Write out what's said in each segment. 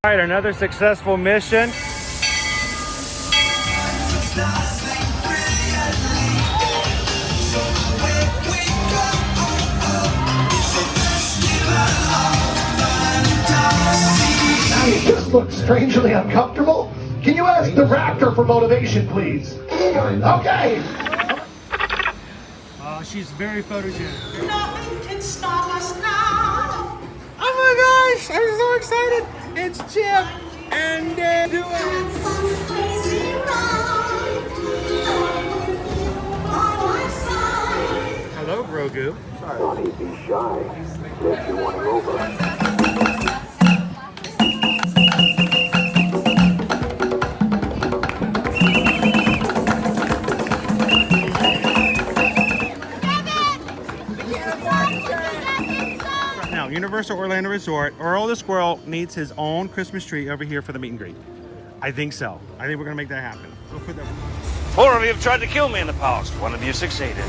All right, another successful mission. You just look strangely uncomfortable. Can you ask the raptor for motivation, please? Okay. She's very photogenic. Nothing can stop us now. Oh my gosh, I'm so excited. It's Chip and doing. Hello, Grogu. Don't be shy. If you want to over. Now, Universal Orlando Resort, Earl the Squirrel needs his own Christmas tree over here for the meet and greet. I think so. I think we're gonna make that happen. We'll put that. 4 of you have tried to kill me in the past. 1 of you succeeded.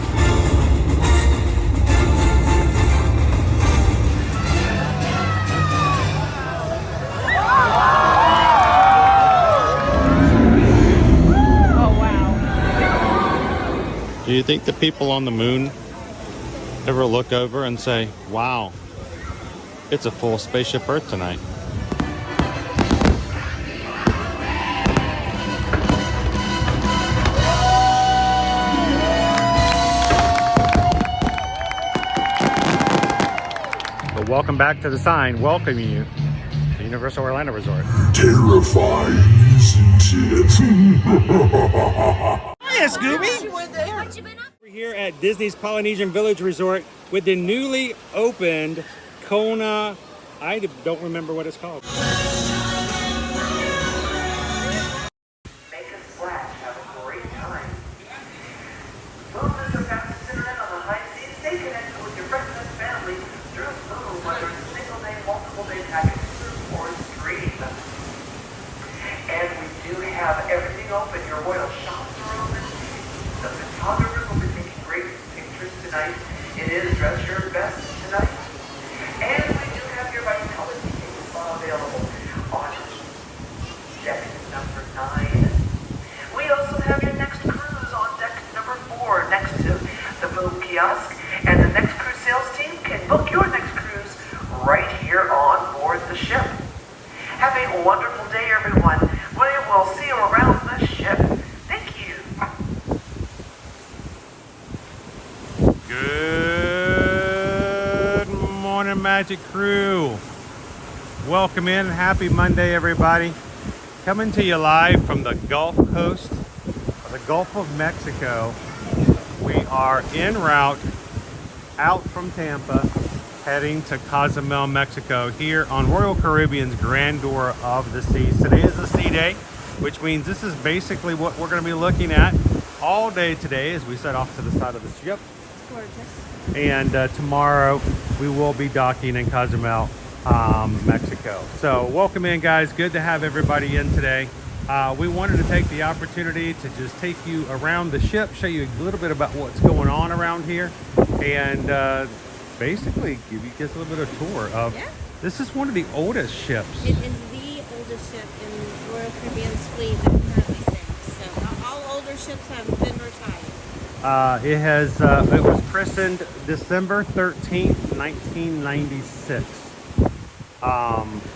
Do you think the people on the moon ever look over and say, wow, it's a full spaceship Earth tonight? But welcome back to the sign welcoming you to Universal Orlando Resort. Terrifying, isn't it? Hiya, Scooby! We're here at Disney's Polynesian Village Resort with the newly opened Kona. I don't remember what it's called. Make a splash, have a great time. Movers are back to center in on the high seas. Stay connected with your friends and family through Move, whether it's a single day, multiple day packages, or stream. And we do have everything open. Your royal shops are open. The photographers will be taking great pictures tonight. It is Dress Your Best tonight. And we do have your vitality tables available on deck number 9. We also have your next cruise on deck number 4 next to the boat kiosk. And the next cruise sales team can book your next cruise right here on board the ship. Have a wonderful day, everyone. We will see you around the ship. Thank you. Good morning, Magic Crew. Welcome in. Happy Monday, everybody. Coming to you live from the Gulf Coast of the Gulf of Mexico. We are en route out from Tampa, heading to Cozumel, Mexico, here on Royal Caribbean's Grandeur of the Seas. Today is the sea day, which means this is basically what we're going to be looking at all day today as we set off to the side of the ship. Gorgeous. And tomorrow we will be docking in Cozumel, Mexico. So welcome in, guys. Good to have everybody in today. We wanted to take the opportunity to just take you around the ship, show you a little bit about what's going on around here, and basically give you guys a little bit of tour of. Yeah. This is one of the oldest ships. It is the oldest ship in Royal Caribbean's fleet that currently sinks. So all older ships have been retired. It was christened December 13th, 1996.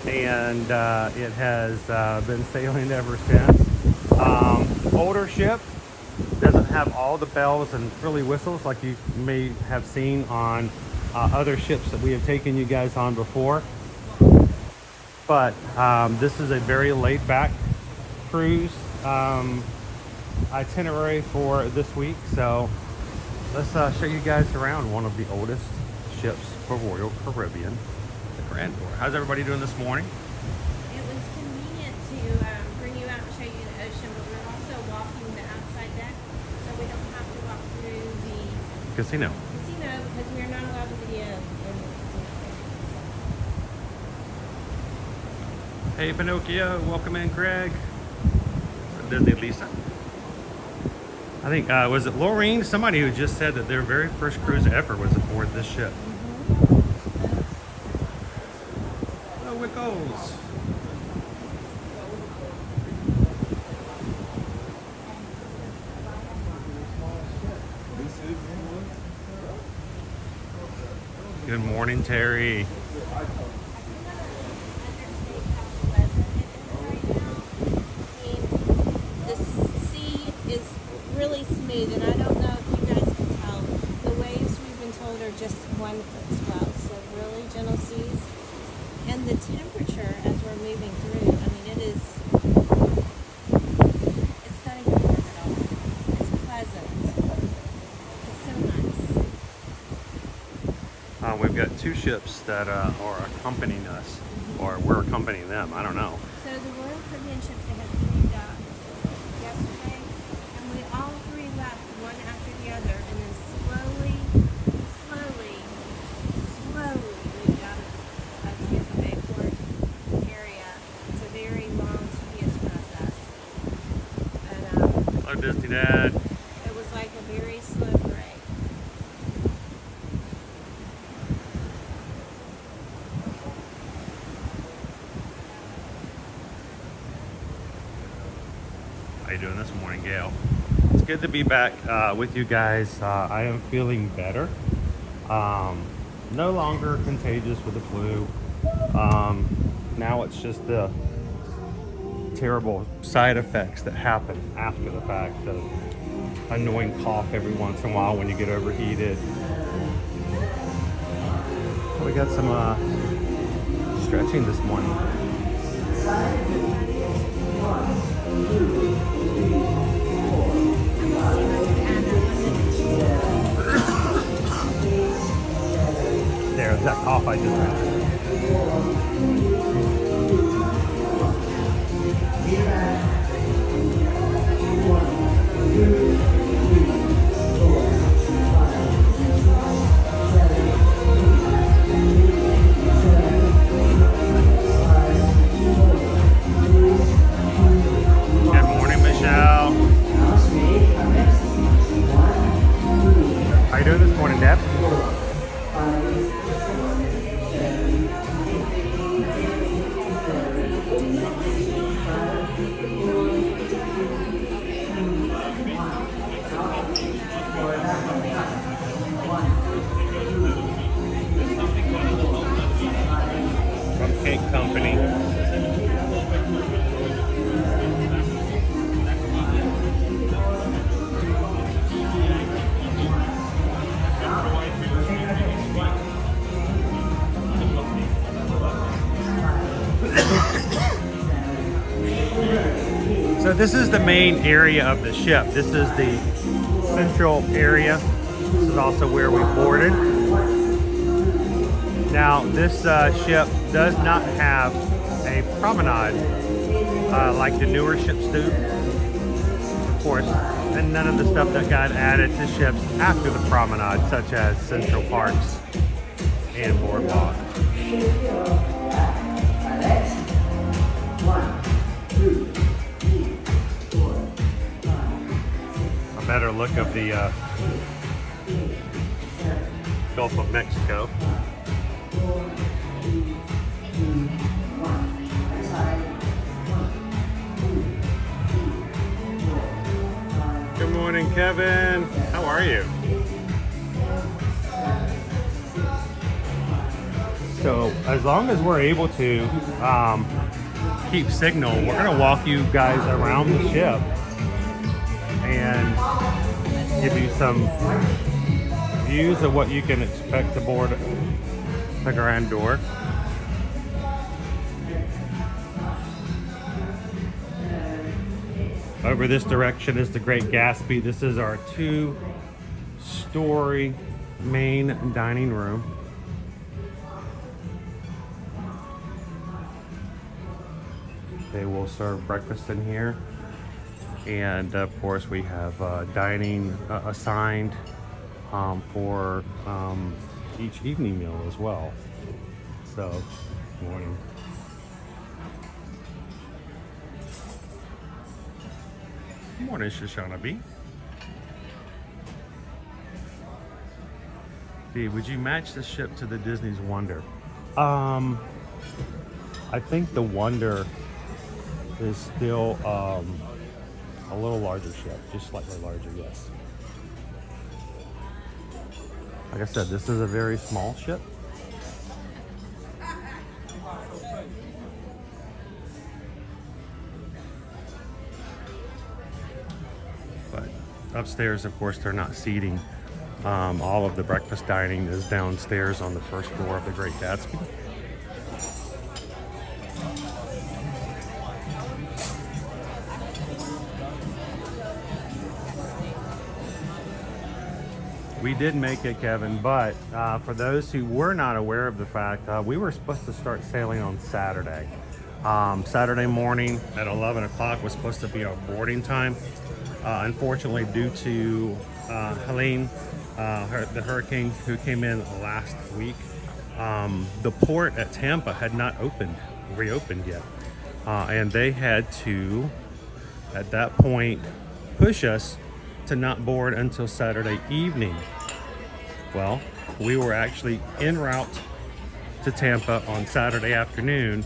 And it has been sailing ever since. Older ship, doesn't have all the bells and frilly whistles like you may have seen on other ships that we have taken you guys on before. But this is a very laid back cruise itinerary for this week. So let's show you guys around one of the oldest ships for Royal Caribbean, the Grandeur. How's everybody doing this morning? It was convenient to bring you out and show you the ocean, but we're also walking the outside deck, so we don't have to walk through the Casino. casino because we're not allowed to video in the casino. Hey Pinocchio, welcome in, Greg. Disney Lisa. I think, was it Laureen? Somebody who just said that their very first cruise ever was aboard this ship. Hello, Wickles. morning, Terry. The sea is really smooth, and I don't know if you guys can tell. The waves we've been told are just 1 foot swell, so really gentle seas. And the temperature as we're moving through, I mean, it's not even warm at all. It's pleasant. It's so nice. We've got 2 ships that are accompanying us, or we're accompanying them. I don't know. So the Royal Caribbean ships, they had 3 docked yesterday, and we all 3 left one after the other, and then slowly moved out of Tampa Bay port area. It's a very long, tedious process. And Hello, Disney Dad. it was like a very slow break. How you doing this morning, Gail? It's good to be back with you guys. I am feeling better. No longer contagious with the flu. Now it's just the terrible side effects that happen after the fact. The annoying cough every once in a while when you get overheated. We got some stretching this morning. There's that cough I just had. Good morning, Michelle. How you doing this morning, Deb? Cupcake Company. So this is the main area of the ship. This is the central area. This is also where we boarded. Now this ship does not have a promenade like the newer ships do, of course, and none of the stuff that got added to ships after the promenade, such as Central Parks and Boardwalk. A better look of the Gulf of Mexico. Good morning, Kevin. How are you? So, as long as we're able to keep signal, we're going to walk you guys around the ship and give you some views of what you can expect aboard the Grandeur. Over this direction is the Great Gatsby. This is our 2-story main dining room. They will serve breakfast in here. And of course we have dining assigned for each evening meal as well. So, good morning. Good morning, Shoshana B. D, would you match the ship to the Disney's Wonder? I think the Wonder is still a little larger ship, just slightly larger, yes. Like I said, this is a very small ship. Upstairs, of course, they're not seating. All of the breakfast dining is downstairs on the first floor of the Great Gatsby. We did make it, Kevin, but for those who were not aware of the fact, we were supposed to start sailing on Saturday. Saturday morning at 11 o'clock was supposed to be our boarding time. Unfortunately, due to Helene, the hurricane who came in last week, the port at Tampa had not reopened yet. And they had to, at that point, push us to not board until Saturday evening. Well, we were actually en route to Tampa on Saturday afternoon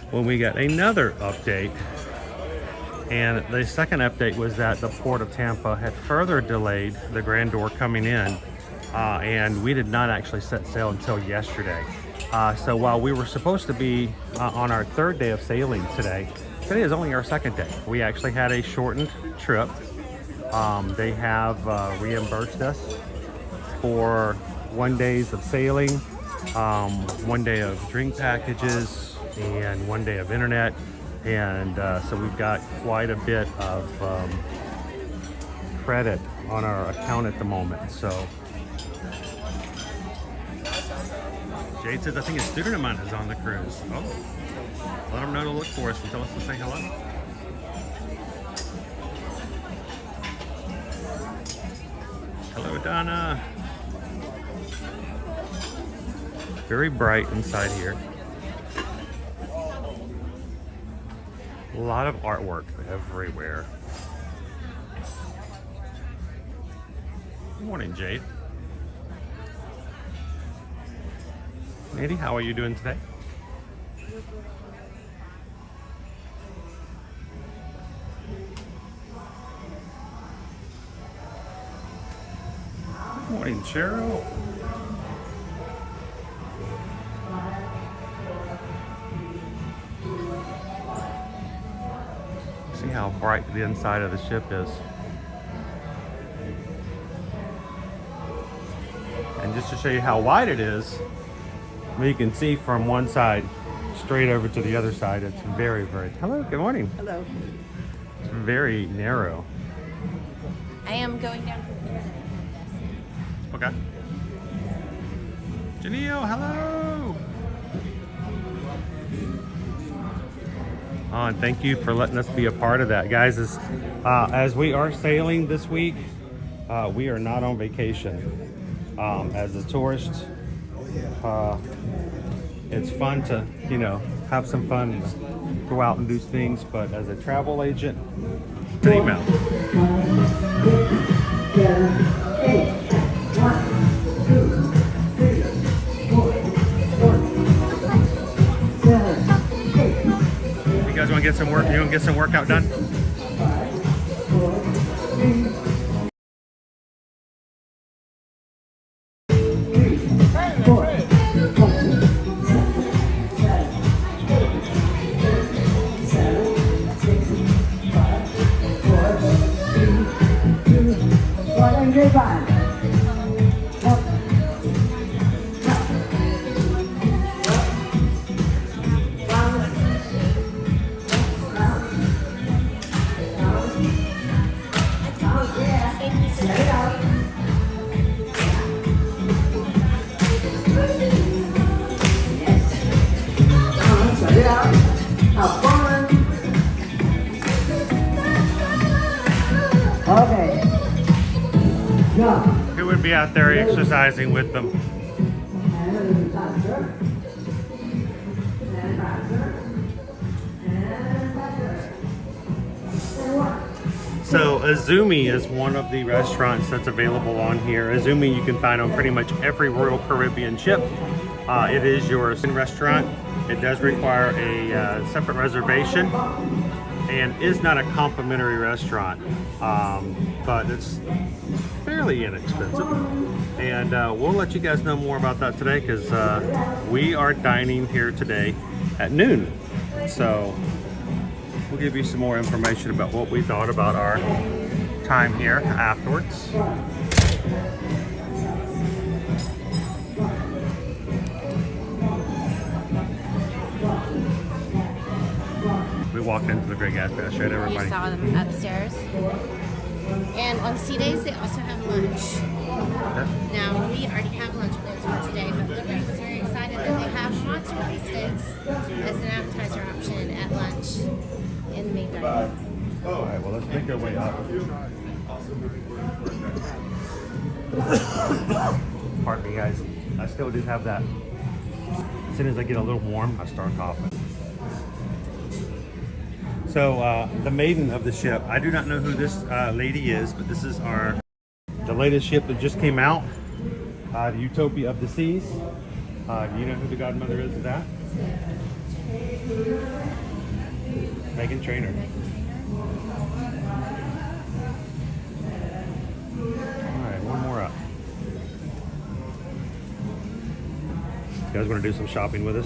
when we got another update. And the second update was that the Port of Tampa had further delayed the Grandeur coming in, and we did not actually set sail until yesterday. So while we were supposed to be on our third day of sailing today is only our second day. We actually had a shortened trip. They have reimbursed us for 1 day of sailing, 1 day of drink packages, and 1 day of internet. And so we've got quite a bit of credit on our account at the moment. So Jade says, I think a student of mine is on the cruise. Oh, let them know to look for us and tell us to say hello. Hello, Donna. Very bright inside here. A lot of artwork everywhere. Good morning, Jade. Andy, how are you doing today? Good morning, Cheryl. See how bright the inside of the ship is. And just to show you how wide it is, you can see from one side straight over to the other side. It's very, very... Hello, good morning. Hello. It's very narrow. I am going down from here. Okay. Janelle, hello. Oh, and thank you for letting us be a part of that, guys. As we are sailing this week, we are not on vacation. As a tourist, it's fun to, have some fun and go out and do things, but as a travel agent, same out. You guys want to get some work? You want to get some workout done? Who would be out there exercising with them? So Azumi is one of the restaurants that's available on here. Azumi you can find on pretty much every Royal Caribbean ship. It is your restaurant. It does require a separate reservation and is not a complimentary restaurant, but it's fairly inexpensive. And we'll let you guys know more about that today because we are dining here today at noon. So we'll give you some more information about what we thought about our time here afterwards. We walked into the Great Gatsby. I showed everybody. You saw them upstairs. And on C days, they also have lunch. Now, we already have lunch plans for today, but Liberty was very excited that they have mozzarella sticks as an appetizer option at lunch in the main dining room. All right, well, let's make our way up. Pardon me, guys. I still do have that. As soon as I get a little warm, I start coughing. So, the maiden of the ship. I do not know who this lady is, but this is the latest ship that just came out. The Utopia of the Seas. Do you know who the godmother is of that? Megan Trainor. Alright, one more up. You guys want to do some shopping with us?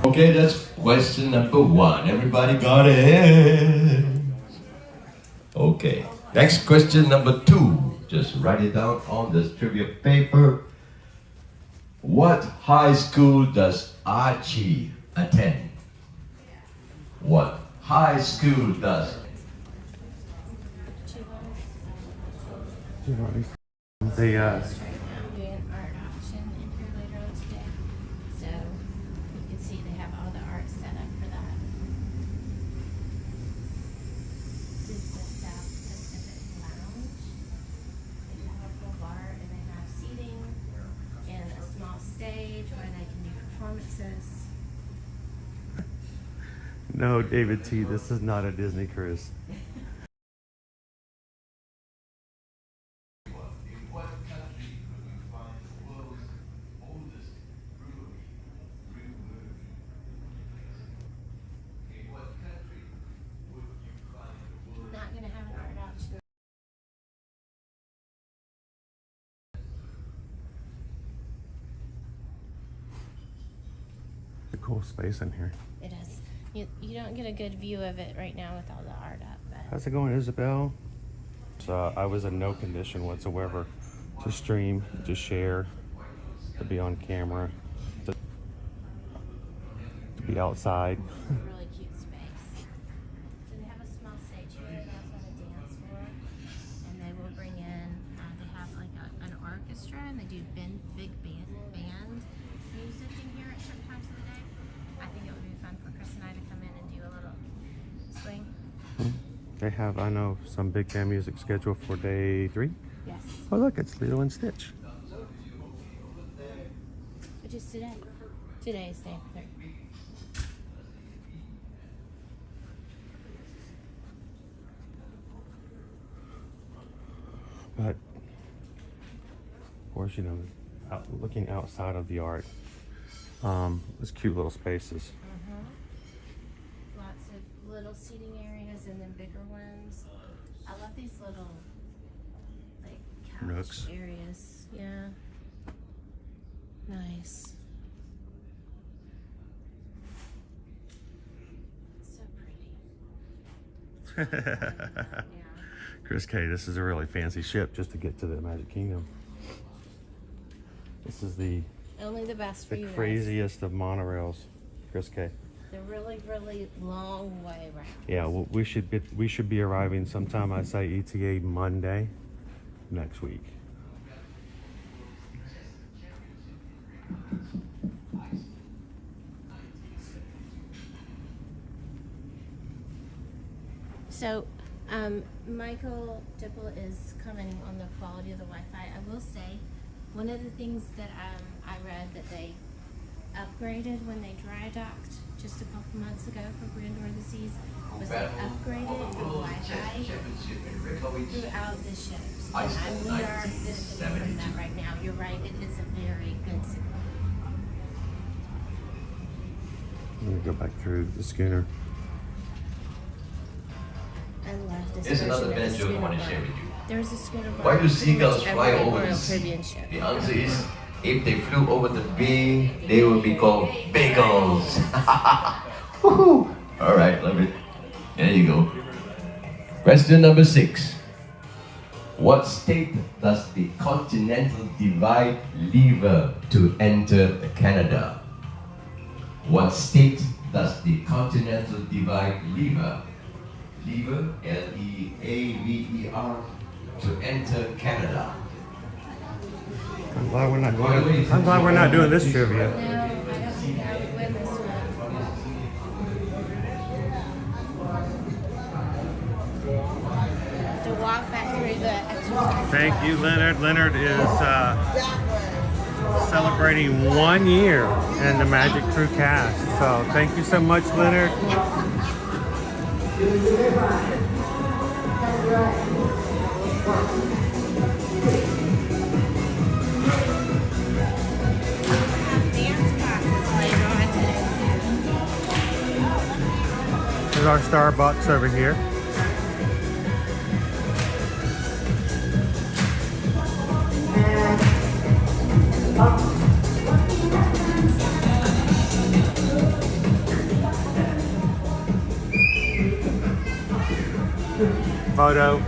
Okay, that's question number 1. Everybody got it? Okay. Next question number 2. Just write it down on this trivia paper. What high school does Archie attend? What high school does? They Doing art auction in here later on today. So you can see they have all the art set up for that. This is the South Pacific Lounge. They have a full bar and they have seating and a small stage where they can do performances. No, David T, this is not a Disney cruise. Not gonna have an art auction. A cool space in here. It is. You don't get a good view of it right now with all the art up, but How's it going, Isabel? So I was in no condition whatsoever to stream, to share, to be on camera, to be outside. really cute space. So they have a small stage here. They also have a dance floor, and they will bring in. They have like an orchestra, and they do big band music in here at certain times of the day. I think it would be fun for Chris and I to come in and do a little swing. They have, I know, some big band music scheduled for day 3. Yes. Oh look, it's Lilo and Stitch. Which is today. Today is day 3. But, of course, you know, looking outside of the art, there's cute little spaces. Lots of little seating areas and then bigger ones. I love these little like couch Nooks. areas. Yeah. Nice. So pretty. Yeah. Chris K, this is a really fancy ship just to get to the Magic Kingdom. This is the Only the best for you guys. craziest of monorails, Chris K. They're really, really long way around. Yeah, well, we should be arriving sometime. I say ETA Monday next week. So, Michael Dipple is commenting on the quality of the Wi-Fi. I will say, one of the things that I read that they upgraded when they dry docked just a couple months ago for Grandeur of the Seas was they upgraded the Wi-Fi throughout the ships. And we are benefiting from that right now. You're right, it is a very good signal. Let me go back through the schooner. I love this Here's another version of the banjo I schooner want to bar. share with you. There's a schooner bar. Why do on pretty seagulls much fly every over Royal the sea? Caribbean ship. The answer is, if they flew over the bay, they would be called bagels. Woohoo! All right, love it. There you go. Question number 6. What state does the Continental Divide leave to enter Canada? What state does the Continental Divide leave? Lever, L-E-A-V-E-R, to enter Canada. I'm glad we're not doing this trivia. No, I don't think I would win this one. To walk back through the exercise. Thank you, Leonard. Leonard is celebrating 1 year in the Magic Crew cast. So thank you so much, Leonard. Dance classes later on today. There's our Starbucks over here. Photo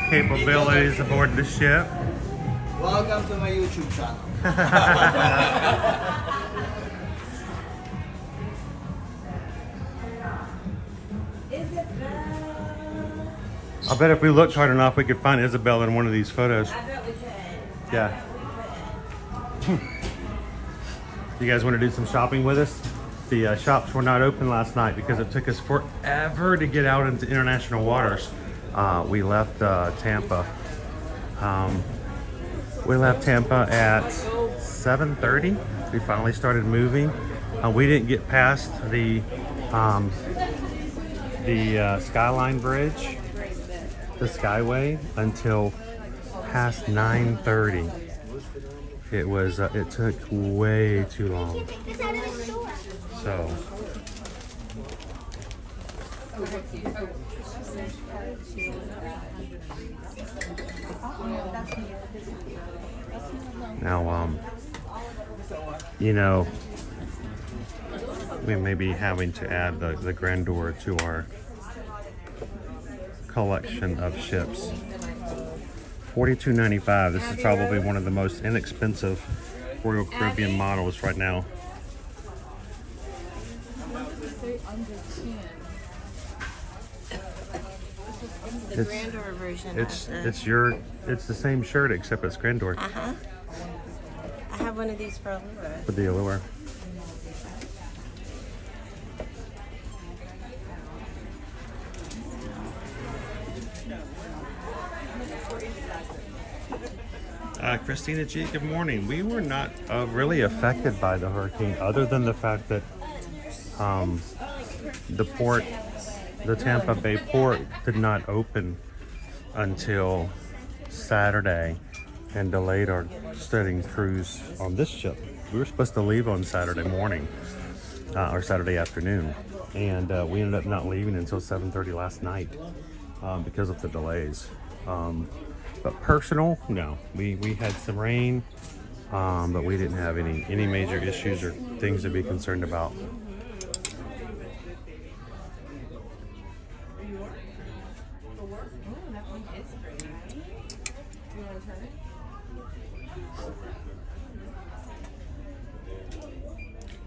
capabilities aboard the ship. Welcome to my YouTube channel. I bet if we looked hard enough, we could find Isabel in one of these photos. I bet we could. Yeah. You guys want to do some shopping with us? The shops were not open last night because it took us forever to get out into international waters. We left Tampa. We left Tampa at 7:30. We finally started moving. We didn't get past the Skyline Bridge, the Skyway, until past 9:30. It was. It took way too long. So. Now, you know, we may be having to add the Grandeur to our collection of ships. $42.95. This is probably one of the most inexpensive Royal Caribbean models right now. The Grandeur version. It's the same shirt except it's Grandeur Uh-huh. I have one of these for Allure. with the allure. Christina G, good morning. We were not really affected by the hurricane, other than the fact that the Tampa Bay port did not open until Saturday and delayed our studying cruise on this ship. We were supposed to leave on Saturday morning or Saturday afternoon, and we ended up not leaving until 7:30 last night because of the delays. But personal, no. We had some rain, but we didn't have any major issues or things to be concerned about.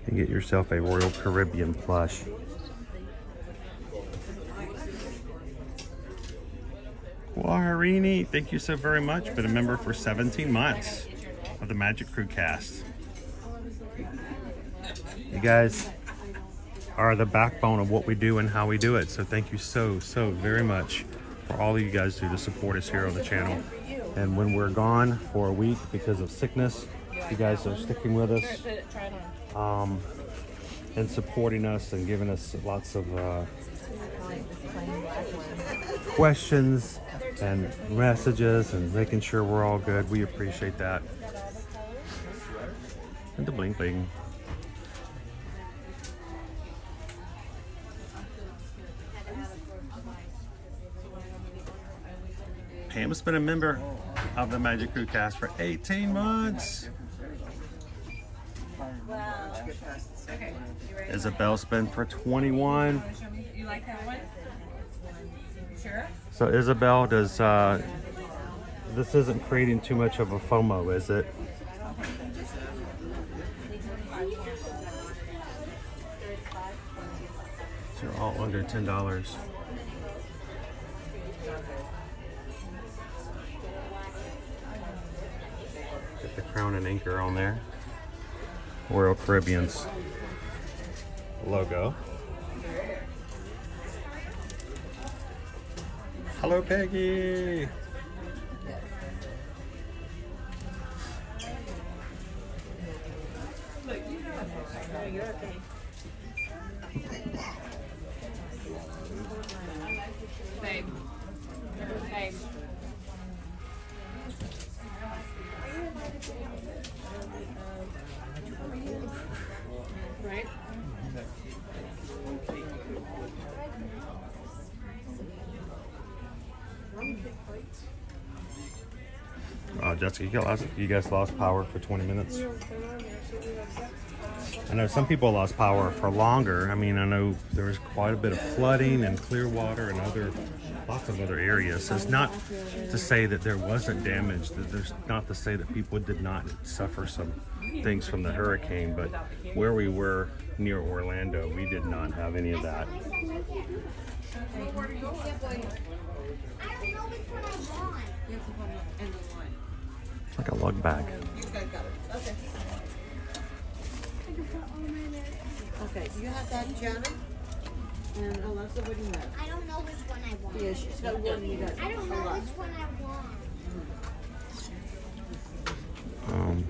And get yourself a Royal Caribbean plush. Well, Harini, thank you so very much. Been a member for 17 months of the Magic Crew cast. You guys are the backbone of what we do and how we do it. So thank you so very much for all you guys do to support us here on the channel. And when we're gone for a week because of sickness, you guys are sticking with us and supporting us and giving us lots of questions and messages and making sure we're all good. We appreciate that. And the bling bling. Pam's been a member of the Magic Crew cast for 18 months. Wow. Okay. Isabel's been for 21. You like that one? Sure. So Isabel, does this isn't creating too much of a FOMO, is it? They're all under $10. Get the Crown and Anchor on there. Royal Caribbean's logo. Hello, Peggy. Babe. Babe. Right? Jessica, you guys lost power for 20 minutes. I know some people lost power for longer. I mean, I know there was quite a bit of flooding in Clearwater and lots of other areas. So it's not to say that there wasn't damage. There's not to say that people did not suffer some things from the hurricane. But where we were near Orlando, we did not have any of that. It's like a lug bag. Okay, you have that, Jenna? And Alexa, what do you have? I don't know which one I want. Yeah, she's got one, you got I don't know a lot. which one I want.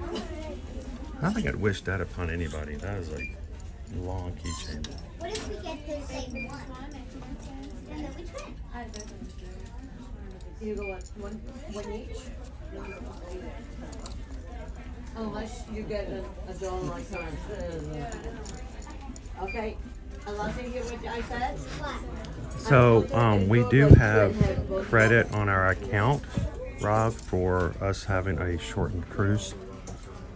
I think I'd wish that upon anybody. That is a long keychain. What if we get the same one? And then we twin. You go one each? Unless you get a doll like ours. Okay, Alexa, you hear what I said? So we do have credit on our account, Rob, for us having a shortened cruise.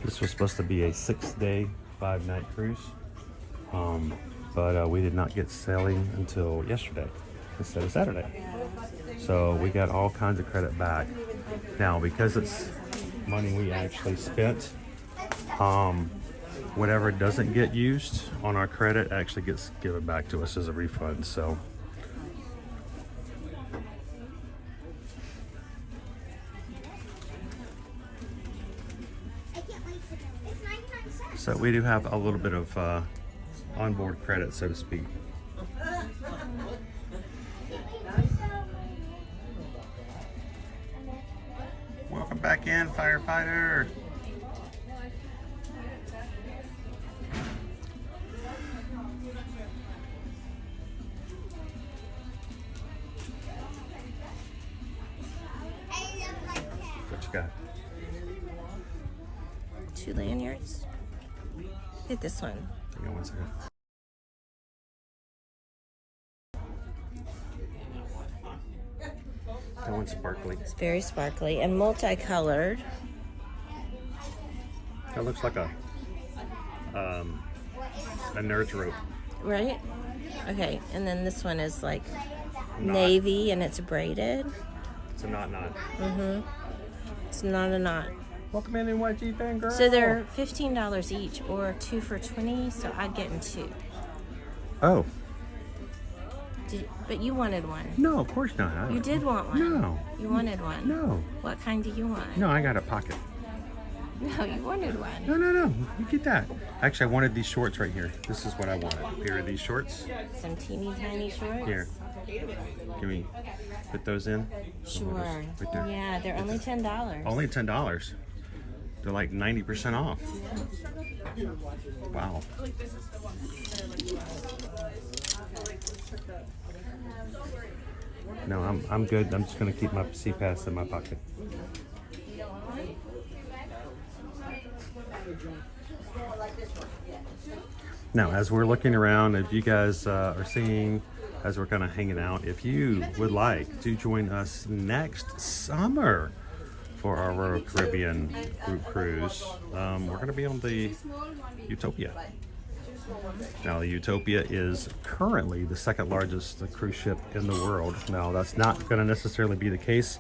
This was supposed to be a 6-day, 5-night cruise, but we did not get sailing until yesterday instead of Saturday. So we got all kinds of credit back. Now, because it's money we actually spent, whatever doesn't get used on our credit actually gets given back to us as a refund. So I can't wait for them. It's 99 cents. So we do have a little bit of onboard credit, so to speak. Welcome back in, firefighter. What you got? 2 lanyards. Get this one. Hang on one second. That one's sparkly. It's very sparkly and multicolored. That looks like a nerd's rope. Right? Okay, and then this one is like Knot. navy and it's braided. It's a knot. It's not a knot. Welcome in YG fan girl. So they're $15 each or 2 for $20, so I'd get them 2. Oh, But you wanted one. no, of course not. You did want one. No. You wanted one. No. What kind do you want? No, I got a pocket. No, you wanted one. No. You get that. Actually, I wanted these shorts right here. This is what I wanted. Here are these shorts. Some teeny tiny shorts? Here. Give me, put those in. Sure. Right there. Yeah, they're only $10. Only $10. They're like 90% off. Wow. No, I'm good. I'm just gonna keep my C-Pass in my pocket. Now, as we're looking around, if you guys are seeing as we're kind of hanging out. If you would like to join us next summer for our Royal Caribbean group cruise, we're going to be on the Utopia. Now, the Utopia is currently the second largest cruise ship in the world. Now, that's not going to necessarily be the case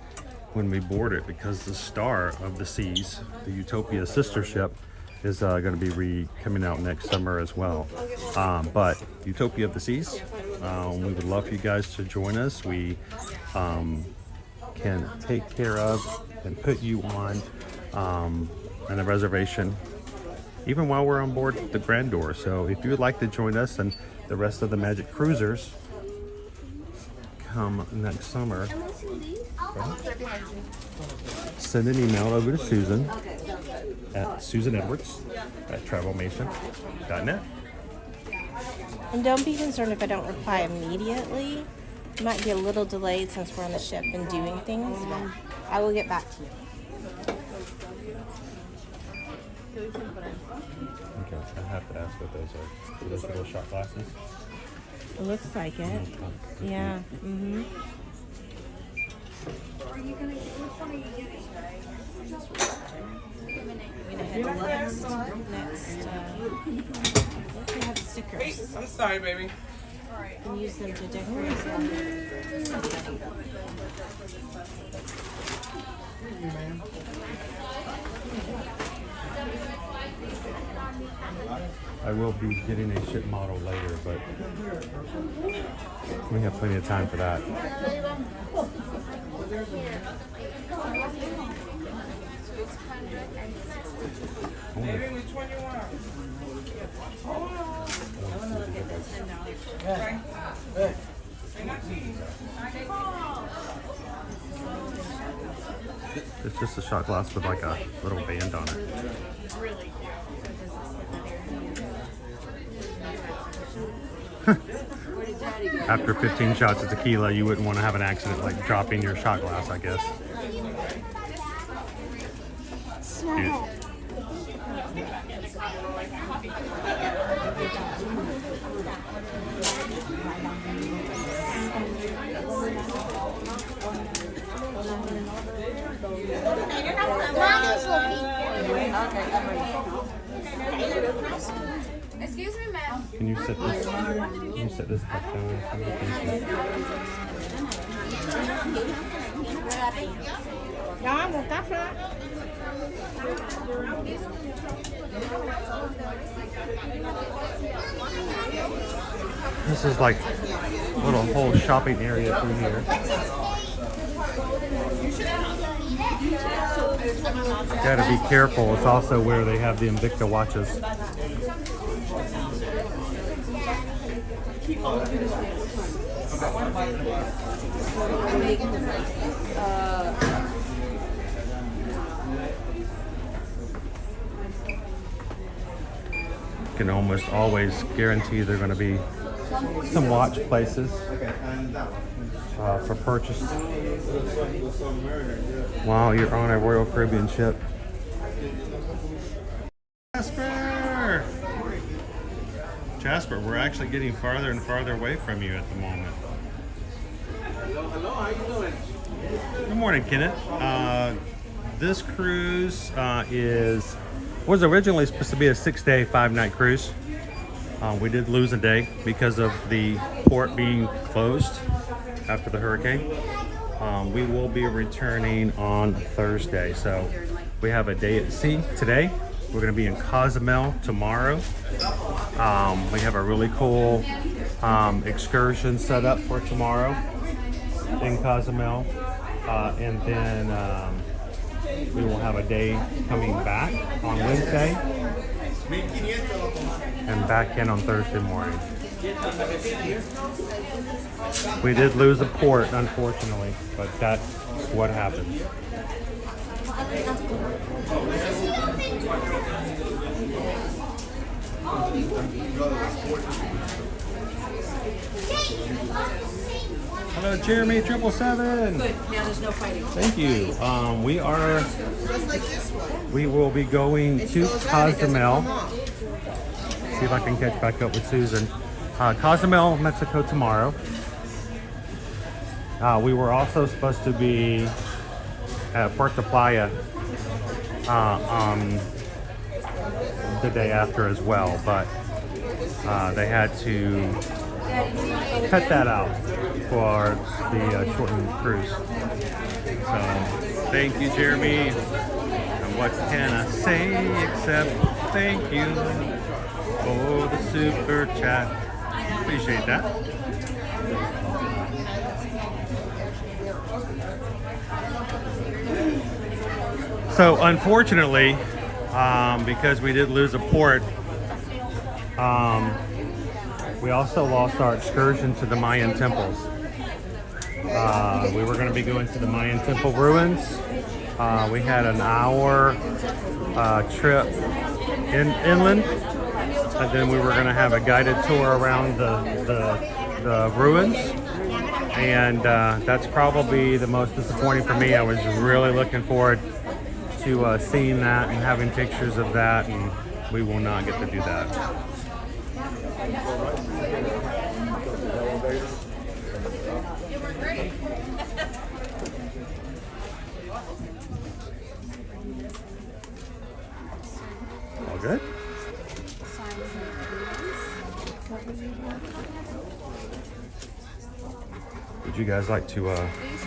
when we board it, because the Star of the Seas, the Utopia sister ship, is going to be coming out next summer as well. But Utopia of the Seas, we would love for you guys to join us. We can take care of and put you on a reservation even while we're on board the Grandeur. So if you would like to join us and the rest of the Magic Cruisers come next summer, send an email over to Susan at susanedwards@travelmation.net. And don't be concerned if I don't reply immediately. It might be a little delayed since we're on the ship and doing things, but I will get back to you. Okay, I have to ask what those are. Are those little shot glasses? It looks like it. Yeah. Mm-hmm. Are you gonna get which one are you getting? We have stickers. I'm sorry, baby. And use them to decorate. I will be getting a ship model later, but we have plenty of time for that. Baby, which one you want? It's just a shot glass with like a little band on it. After 15 shots of tequila, you wouldn't want to have an accident like dropping your shot glass, I guess. Dude. Excuse me, ma'am. Can you set this? Can you set this back down? Đó, một tách đó. This is like a little whole shopping area through here. Gotta be careful. It's also where they have the Invicta watches. Can almost always guarantee they're going to be some watch places for purchase while you're on a Royal Caribbean ship. Jasper! Jasper, we're actually getting farther and farther away from you at the moment. Hello, how you doing? Good morning, Kenneth. This cruise was originally supposed to be a 6-day, 5-night cruise. We did lose a day because of the port being closed after the hurricane. We will be returning on Thursday. So we have a day at sea today. We're going to be in Cozumel tomorrow. We have a really cool excursion set up for tomorrow in Cozumel. And then we will have a day coming back on Wednesday and back in on Thursday morning. We did lose a port, unfortunately, but that's what happens. Hello, Jeremy 777. Good. Now there's no fighting. Thank you. We will be going to Cozumel. See if I can catch back up with Susan. Cozumel, Mexico tomorrow. We were also supposed to be at Puerto Playa the day after as well, but they had to cut that out for the shortened cruise. So thank you, Jeremy. And what can I say except thank you for the super chat. Appreciate that. So unfortunately, because we did lose a port, we also lost our excursion to the Mayan temples. We were going to be going to the Mayan temple ruins. We had an hour trip inland, and then we were going to have a guided tour around the ruins. And that's probably the most disappointing for me. I was really looking forward to seeing that and having pictures of that, and we will not get to do that. All good? Would you guys like to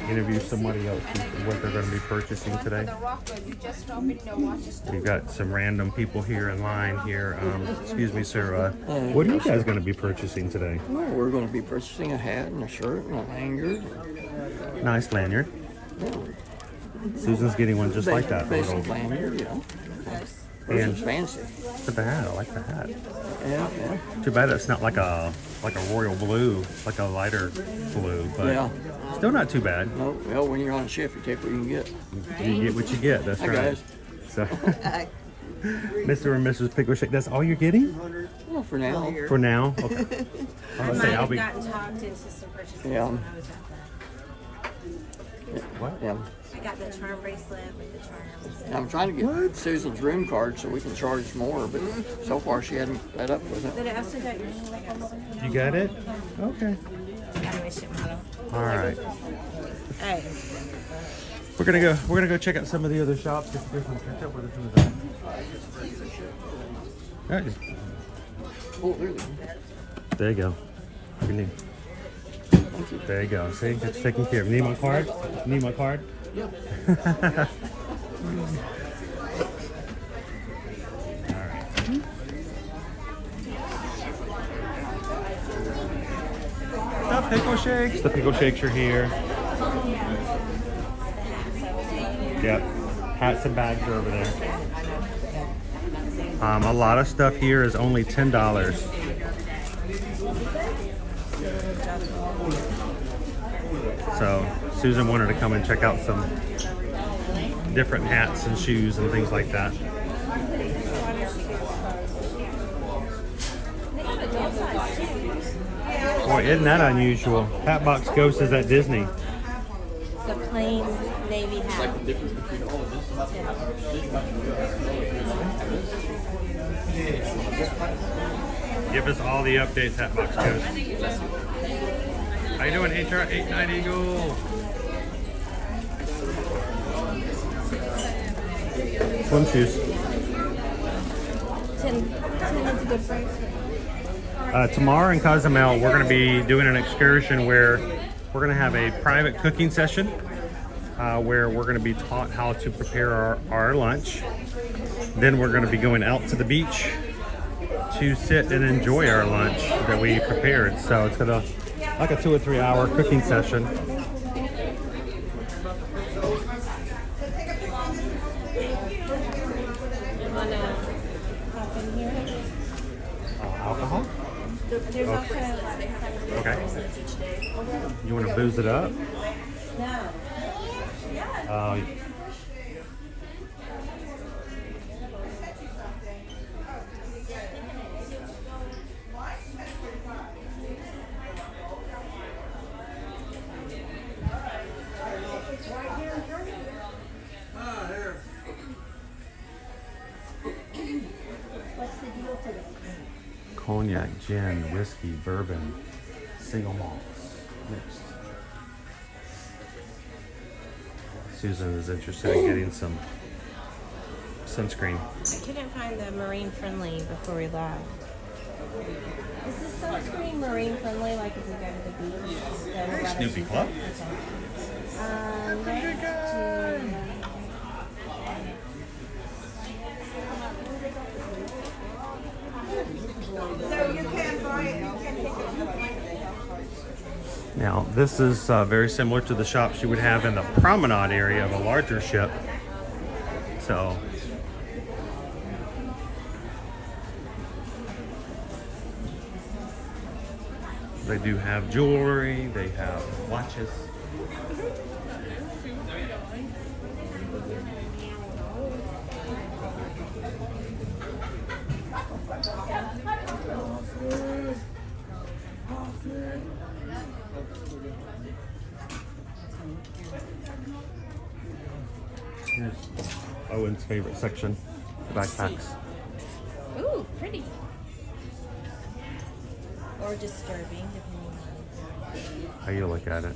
interview somebody else what they're going to be purchasing today? We've got some random people here in line here. Excuse me, sir. What are you guys going to be purchasing today? Well, we're going to be purchasing a hat and a shirt and a lanyard. Nice lanyard. Yeah. Susan's getting one just like that. Basic lanyard, yeah. And fancy. Look at the hat. I like the hat. Yeah, yeah. Too bad it's not like a royal blue, like a lighter blue, but yeah. Still not too bad. No, well, when you're on a ship, you take what you can get. You get what you get. That's Hi, right. guys. So, Mr. and Mrs. Pickle Shake, that's all you're getting? Well, for now. For now? Okay. I'll be gotten talked into some purchases when I was at that. What? Yeah. I got the charm bracelet with the charms. I'm trying to get Susan's room card so we can charge more, but so far she hadn't fed up with it. Did I also got your name? You got it? Okay. All right. Alright. We're gonna go check out some of the other shops. Just catch up with some of them. Oh, there you go. There you go. Your name. There you go. See, it's taken care of. Need my card? Need my card? Yeah. The pickle shakes. The pickle shakes are here. Yep. Hats and bags are over there. A lot of stuff here is only $10. So Susan wanted to come and check out some different hats and shoes and things like that. Boy, isn't that unusual? Hatbox Ghost is at Disney. The plain navy hat. Give us all the updates, Hatbox Ghost. How you doing, HR 89 Eagle? Swim shoes. 10 is a good price. Tomorrow in Cozumel, we're going to be doing an excursion where we're going to have a private cooking session where we're going to be taught how to prepare our lunch. Then we're going to be going out to the beach to sit and enjoy our lunch that we prepared. So it's going to like a 2 or 3 hour cooking session. Alcohol? There's also Okay. You want to booze it up? No. What's the deal today? Cognac, gin, whiskey, bourbon, single malts, mixed. Susan is interested in getting some sunscreen. I couldn't find the marine friendly before we left. Is this sunscreen marine friendly, like if we go to the beach? Hey, Snoopy Club. So you can buy it, you can take it. Now, this is very similar to the shops you would have in the promenade area of a larger ship. So, they do have jewelry, they have watches. Here's Owen's favorite section, backpacks. Ooh, pretty. Or disturbing, depending on How you look at it.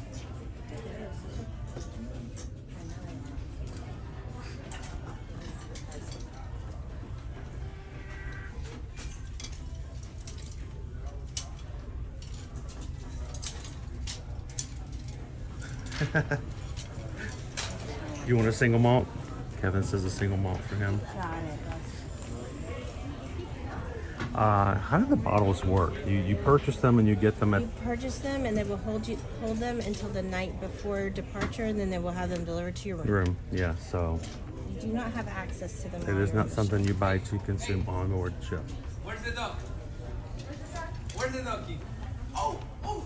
You want a single malt? Kevin says a single malt for him. Got it. How do the bottles work? You purchase them and you get them at... You purchase them and they will hold them until the night before departure, and then they will have them delivered to your room. Yeah, so You do not have access to them. it is not something you buy to consume on board ship. Where's the dog? Where's the doggy? Oh,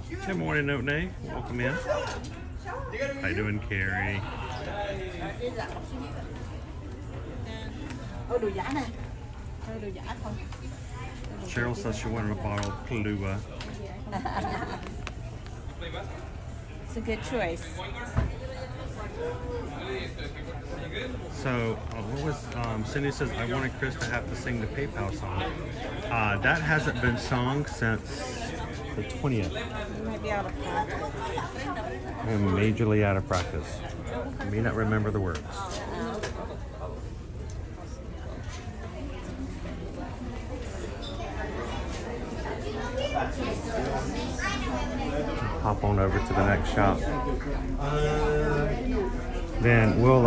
you Good morning, Note Nay. Welcome in. How you doing, Carrie? Đồ giả nè. Đồ giả không? Cheryl says she wanted a bottle of Kahlua. It's a good choice. So, what was, Cindy says, I wanted Chris to have to sing the PayPal song. That hasn't been sung since the 20th. You might be out of practice. I'm majorly out of practice. I may not remember the words. Hop on over to the next shop. Then we'll,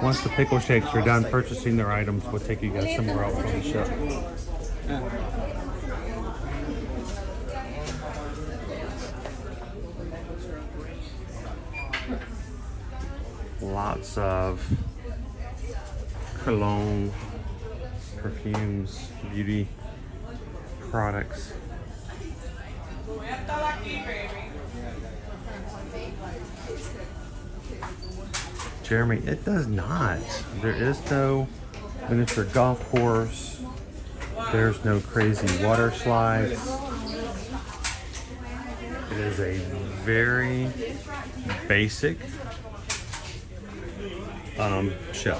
once the pickle shakes are done purchasing their items, we'll take you guys somewhere else on the ship. Lots of cologne, perfumes, beauty products. Jeremy, it does not. There is no miniature golf course. There's no crazy water slides. It is a very basic ship.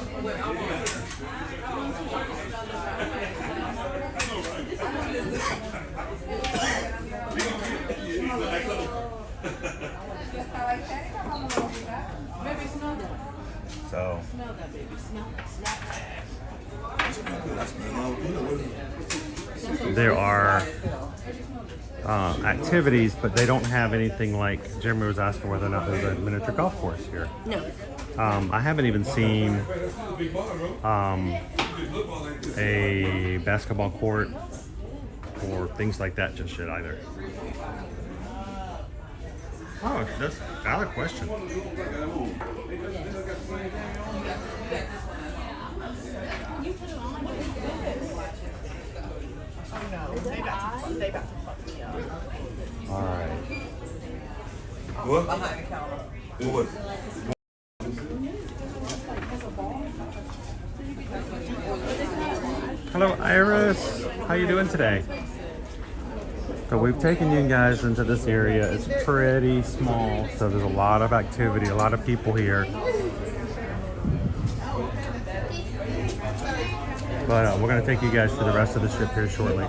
So there are activities, but they don't have anything like Jeremy was asking whether or not there's a miniature golf course here. No. I haven't even seen a basketball court or things like that just yet either. Oh, that's a valid question. All right. What? Hello, Iris. How you doing today? So we've taken you guys into this area. It's pretty small, so there's a lot of activity, a lot of people here. But we're going to take you guys to the rest of the ship here shortly.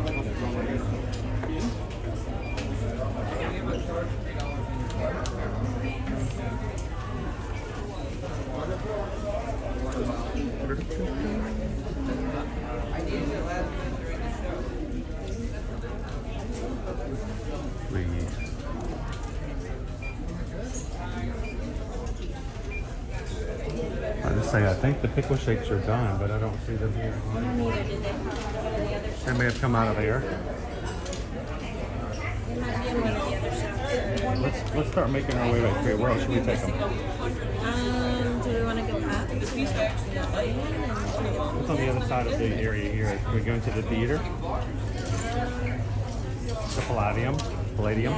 say, I think the pickle shakes are done, but I don't see them here. I don't either, did they? Go to the other They shop? may have come out of there. They might be in one of the other shops. Let's start making our way back here. Where else should we take them? Do we want to go up to the pavilion and What's on the other side of the area here? Are we going to the theater? The Palladium? Palladium?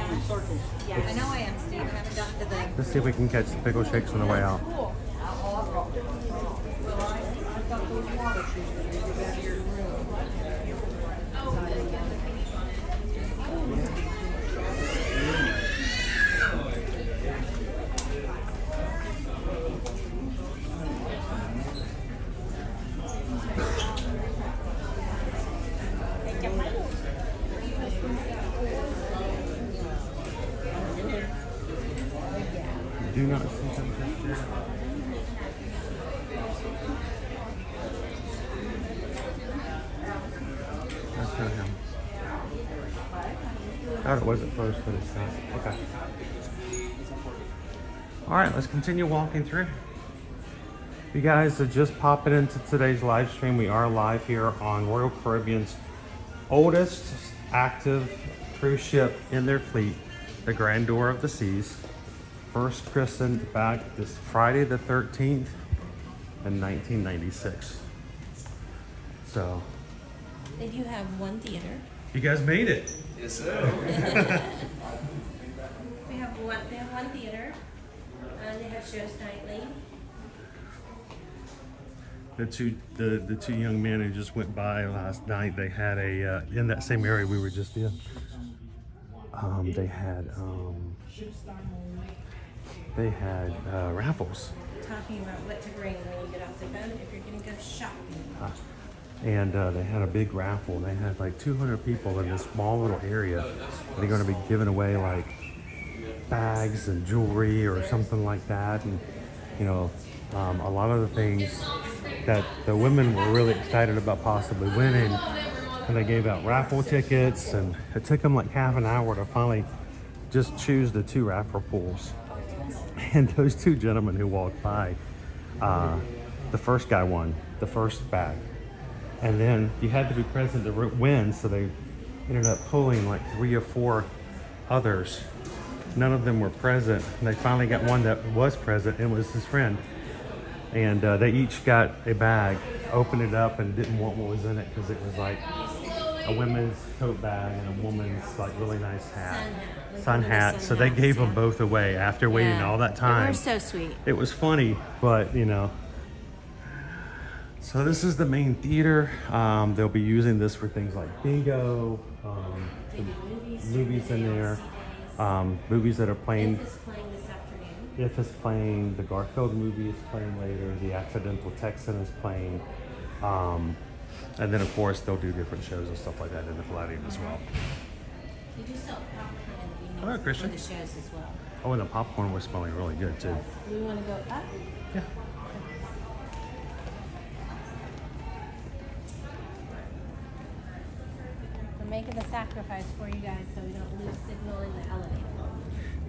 Yeah, I know I am, Steve. I haven't gotten to the. Let's see if we can catch the pickle shakes on the way out. Do not see them just yet. That's not him. Oh, it wasn't closed for this stuff. Okay. All right, let's continue walking through. You guys are just popping into today's live stream. We are live here on Royal Caribbean's oldest active cruise ship in their fleet, the Grandeur of the Seas. First christened back this Friday the 13th in 1996. So, they do have one theater. you guys made it. Yes, sir. They have one theater. They have shows nightly. The two young men who just went by last night, they had a in that same area we were just in. They had raffles. Talking about what to bring when you get off the boat if you're going to go shopping. And they had a big raffle. They had like 200 people in this small little area. They're going to be giving away like bags and jewelry or something like that. And, you know, a lot of the things that the women were really excited about possibly winning. And they gave out raffle tickets, and it took them like half an hour to finally just choose the two raffle pools. And those two gentlemen who walked by, the first guy won the first bag. And then you had to be present to win, so they ended up pulling like 3 or 4 others. None of them were present. And they finally got one that was present, and it was his friend. And they each got a bag, opened it up, and didn't want what was in it because it was like a women's coat bag and a woman's like really nice hat. Sun hat. So they gave them both away after waiting all that time. They were so sweet. It was funny, but you know. So this is the main theater. They'll be using this for things like bingo, movies in there, movies that are playing. If it's playing this afternoon. If it's playing, the Garfield movie is playing later. The Accidental Texan is playing. And then of course they'll do different shows and stuff like that in the Palladium as well. They do sell popcorn in the evenings Hello, Christian. for the shows as well. Oh, and the popcorn was smelling really good too. Do we want to go up? Yeah. We're making a sacrifice for you guys so we don't lose signal in the elevator.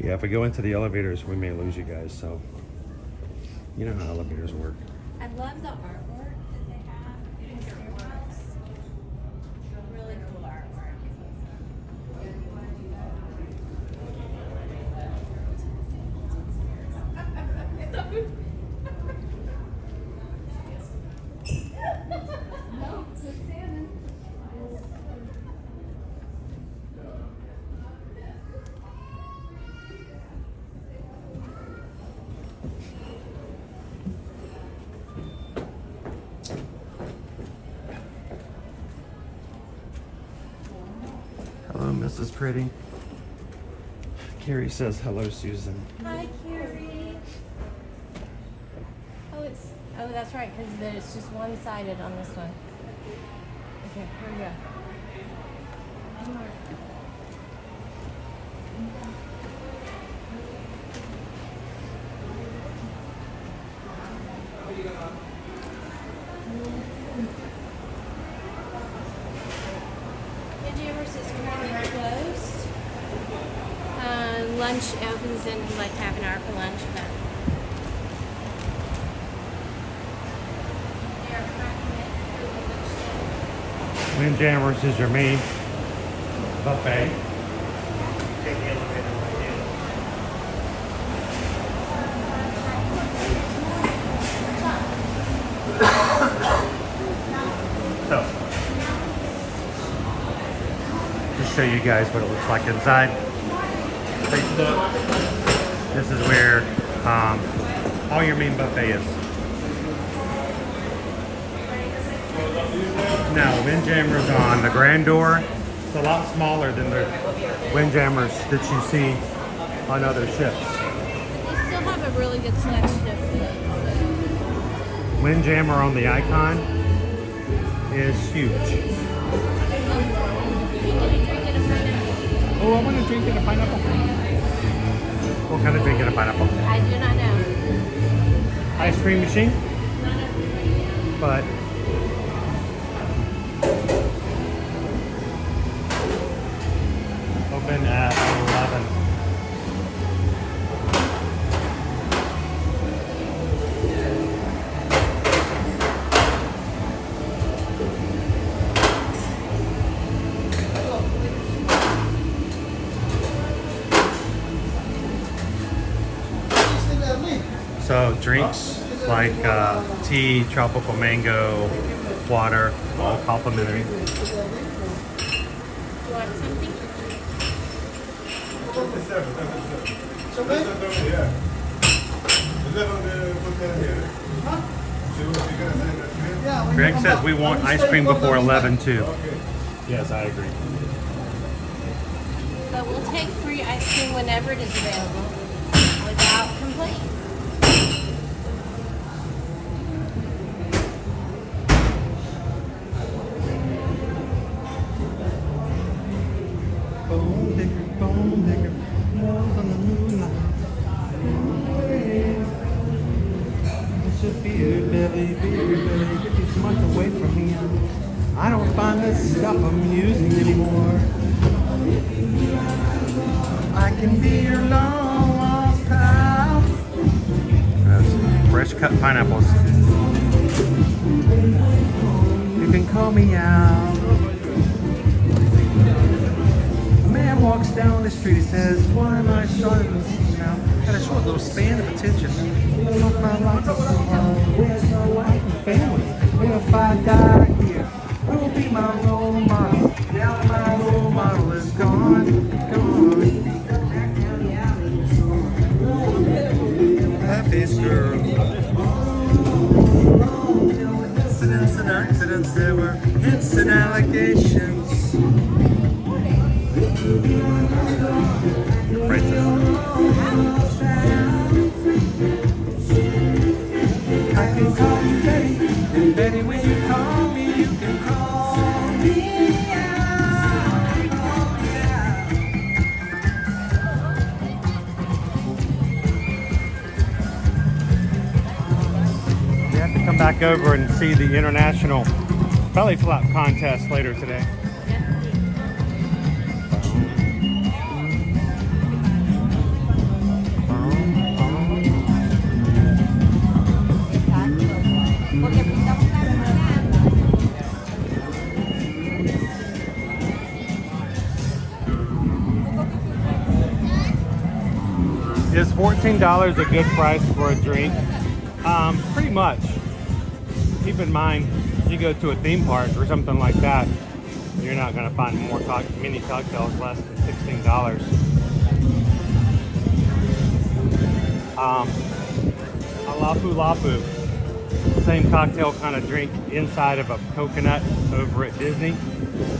Yeah, if we go into the elevators, we may lose you guys. So, you know how elevators work. I love the artwork that they have in Starbucks. Really cool artwork. Hello, Mrs. Pretty. Carrie says hello, Susan. Hi, Carrie. Oh, that's right, because there's just one-sided on this one. Okay, here we go. Jammers is currently closed. Lunch opens in like half an hour for lunch, but Windjammers is your main buffet. Take the elevator right in. So, just show you guys what it looks like inside. Face it up. This is where all your main buffet is. Now, Windjammers on the Grandeur. It's a lot smaller than the Windjammers that you see on other ships. They still have a really good selection of food. Windjammer on the Icon is huge. Oh, I want to drink in a pineapple. What kind of drink in a pineapple? I do not know. Ice cream machine? But open at 11. So drinks like tea, tropical mango, water, all complimentary. You want something? Greg says we want ice cream before 11 too. Yes, I agree. But we'll take free ice cream whenever it is available, without complaint. Away from me, I don't find this stuff I'm using anymore. I can be your long lost pal. That's fresh cut pineapples. You can call me out. A man walks down the street, he says, why am I short of this now? Got a short little span of attention. Where's my wife and family? If I die here, who will be my role model? Now my role model is gone, gone. That-face girl. Incidents and accidents, there were hints and allegations. I can call you Betty, and Betty, when you call me, you can call me out. You have to come back over and see the international belly flop contest later today. Is $14 a good price for a drink? Pretty much. Keep in mind, if you go to a theme park or something like that, you're not going to find more mini cocktails less than $16. A Lapu Lapu, same cocktail kind of drink inside of a coconut over at Disney.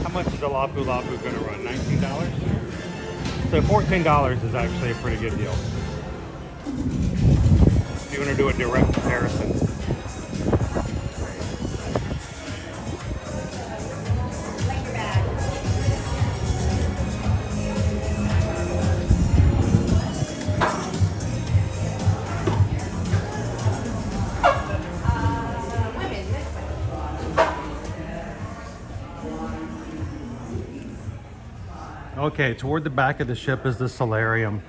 How much is a Lapu Lapu going to run? $19? So $14 is actually a pretty good deal. If you want to do a direct comparison. Okay, toward the back of the ship is the solarium.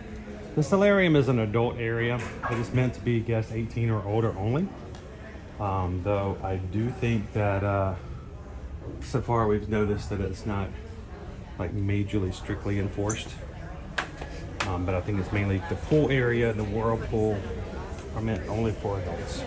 The solarium is an adult area. It is meant to be guests 18 or older only. Though I do think that So far, we've noticed that it's not like majorly strictly enforced. But I think it's mainly the pool area and the whirlpool are meant only for adults.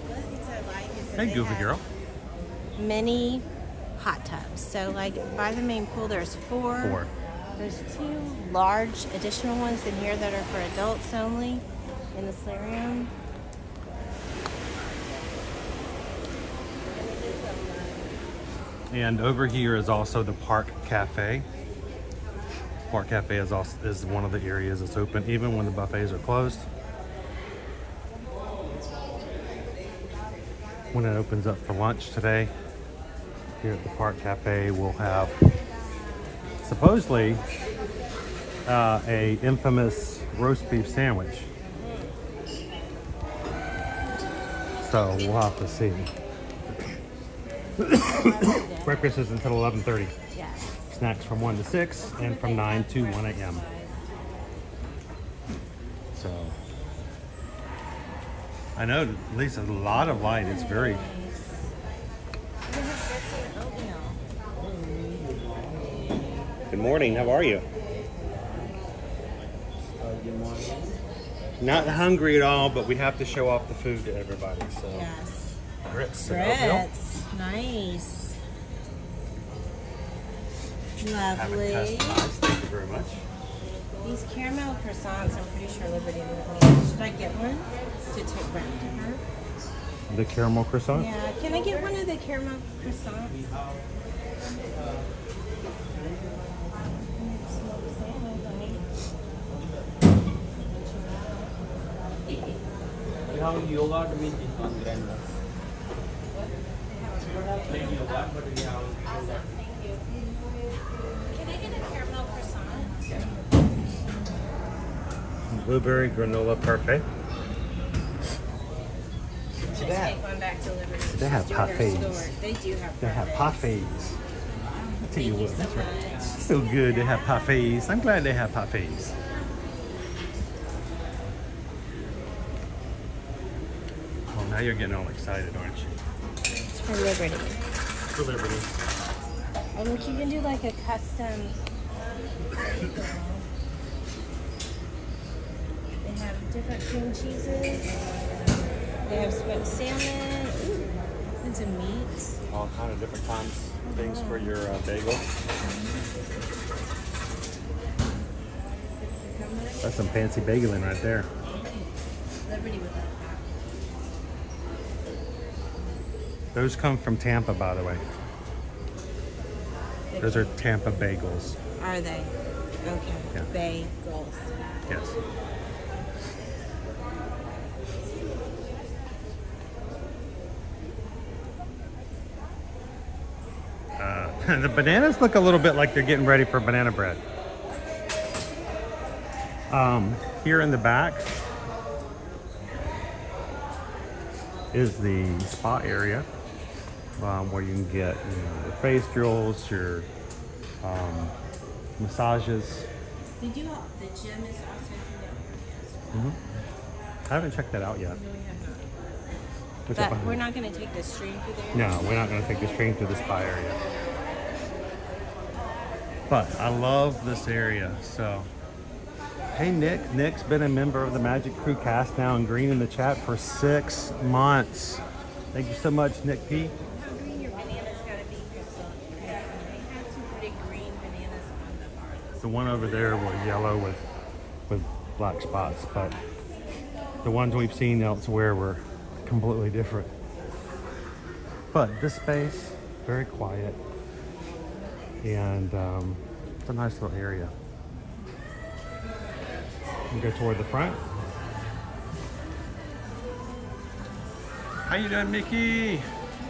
One of the things I like is that Hey, they Goofy have girl. mini hot tubs. So like by the main pool, there's four. There's 2 large additional ones in here that are for adults only in the solarium. And over here is also the Park Cafe. Park Cafe is one of the areas that's open even when the buffets are closed. When it opens up for lunch today, here at the Park Cafe, we'll have supposedly a infamous roast beef sandwich. So we'll have to see. Breakfast is until 11:30. Yes. Snacks from 1 to 6 and from 9 to 1 a.m. So I know at least a lot of light. It's very Good morning. How are you? Good morning. Not hungry at all, but we have to show off the food to everybody. So Yes. grits. and oatmeal. Grits. Nice. Have it Lovely. customized. Thank you very much. These caramel croissants, I'm pretty sure Liberty would need. Should I get one to take back to her? The caramel croissant? Yeah. Can I get one of the caramel croissants? We have yoga to meet on Grandeur. Like yoga, but we have yoga. Can I get a caramel croissant? Blueberry granola parfait. Just take one back to Liberty. They have She's doing her parfaits. store. They do have They have parfaits. parfaits. I'll tell you Thank you what, so that's right. much. So good they have parfaits. I'm glad they have parfaits. Well, now you're getting all excited, aren't you? It's for Liberty. For Liberty. Oh, look, you can do like a custom. They have different cream cheeses. They have smoked salmon. Ooh, kinds of meats. All kind of different kinds of things for your bagel. That's some fancy bageling right there. Liberty with that. Those come from Tampa, by the way. Those are Tampa bagels. Are they? Okay. Yeah. Bagels. Yes. The bananas look a little bit like they're getting ready for banana bread. Here in the back is the spa area where you can get your face drills, your massages. They do. The gym is also in there. I haven't checked that out yet. No, we have not. What's up But behind we're you? not going to take the stream through there. No, we're not going to take the train through the spa area. But I love this area. So, hey Nick. Nick's been a member of the Magic Crew cast now in green in the chat for 6 months. Thank you so much, Nick P. How green your bananas got to be, Crystal? They had some pretty green bananas on the bar. The one over there was yellow with black spots, but the ones we've seen elsewhere were completely different. But this space, very quiet, and it's a nice little area. You go toward the front. How you doing, Mickey?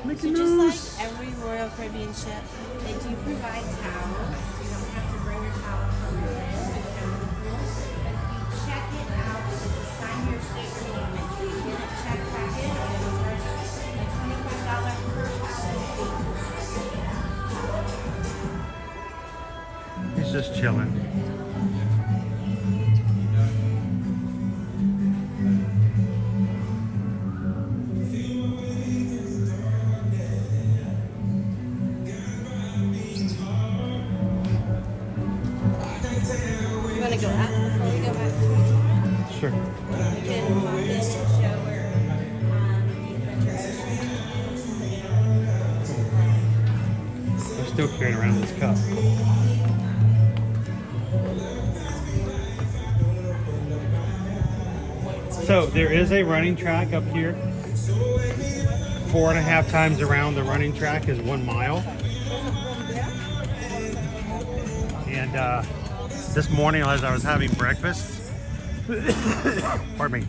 Mickey So Mouse. just like every Royal Caribbean ship, they do provide towels. You don't have to bring your towel from your room. You can go to the pool. But if you check it out, it's a sign your state payment. You get a check packet and it will charge a $25 per towel fee. He's just chilling. You want to go up before we go back to the car? Sure. You can walk in and show where the adventure We're still carrying around this cup. So there is a running track up here. 4.5 times around the running track is 1 mile. And this morning as I was having breakfast, pardon me,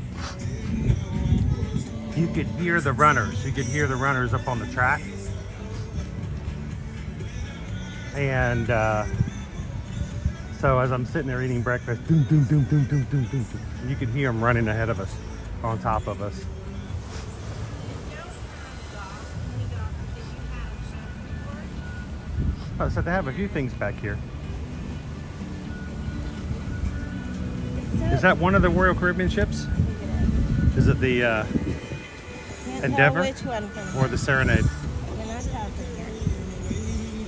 you could hear the runners. You could hear the runners up on the track. And so as I'm sitting there eating breakfast, doom, doom, doom, doom, doom, doom, doom, doom, you could hear them running ahead of us, on top of us. Oh, so they have a few things back here. Is that one of the Royal Caribbean ships? Is it the Endeavor which one from or the Serenade? You're not talking here.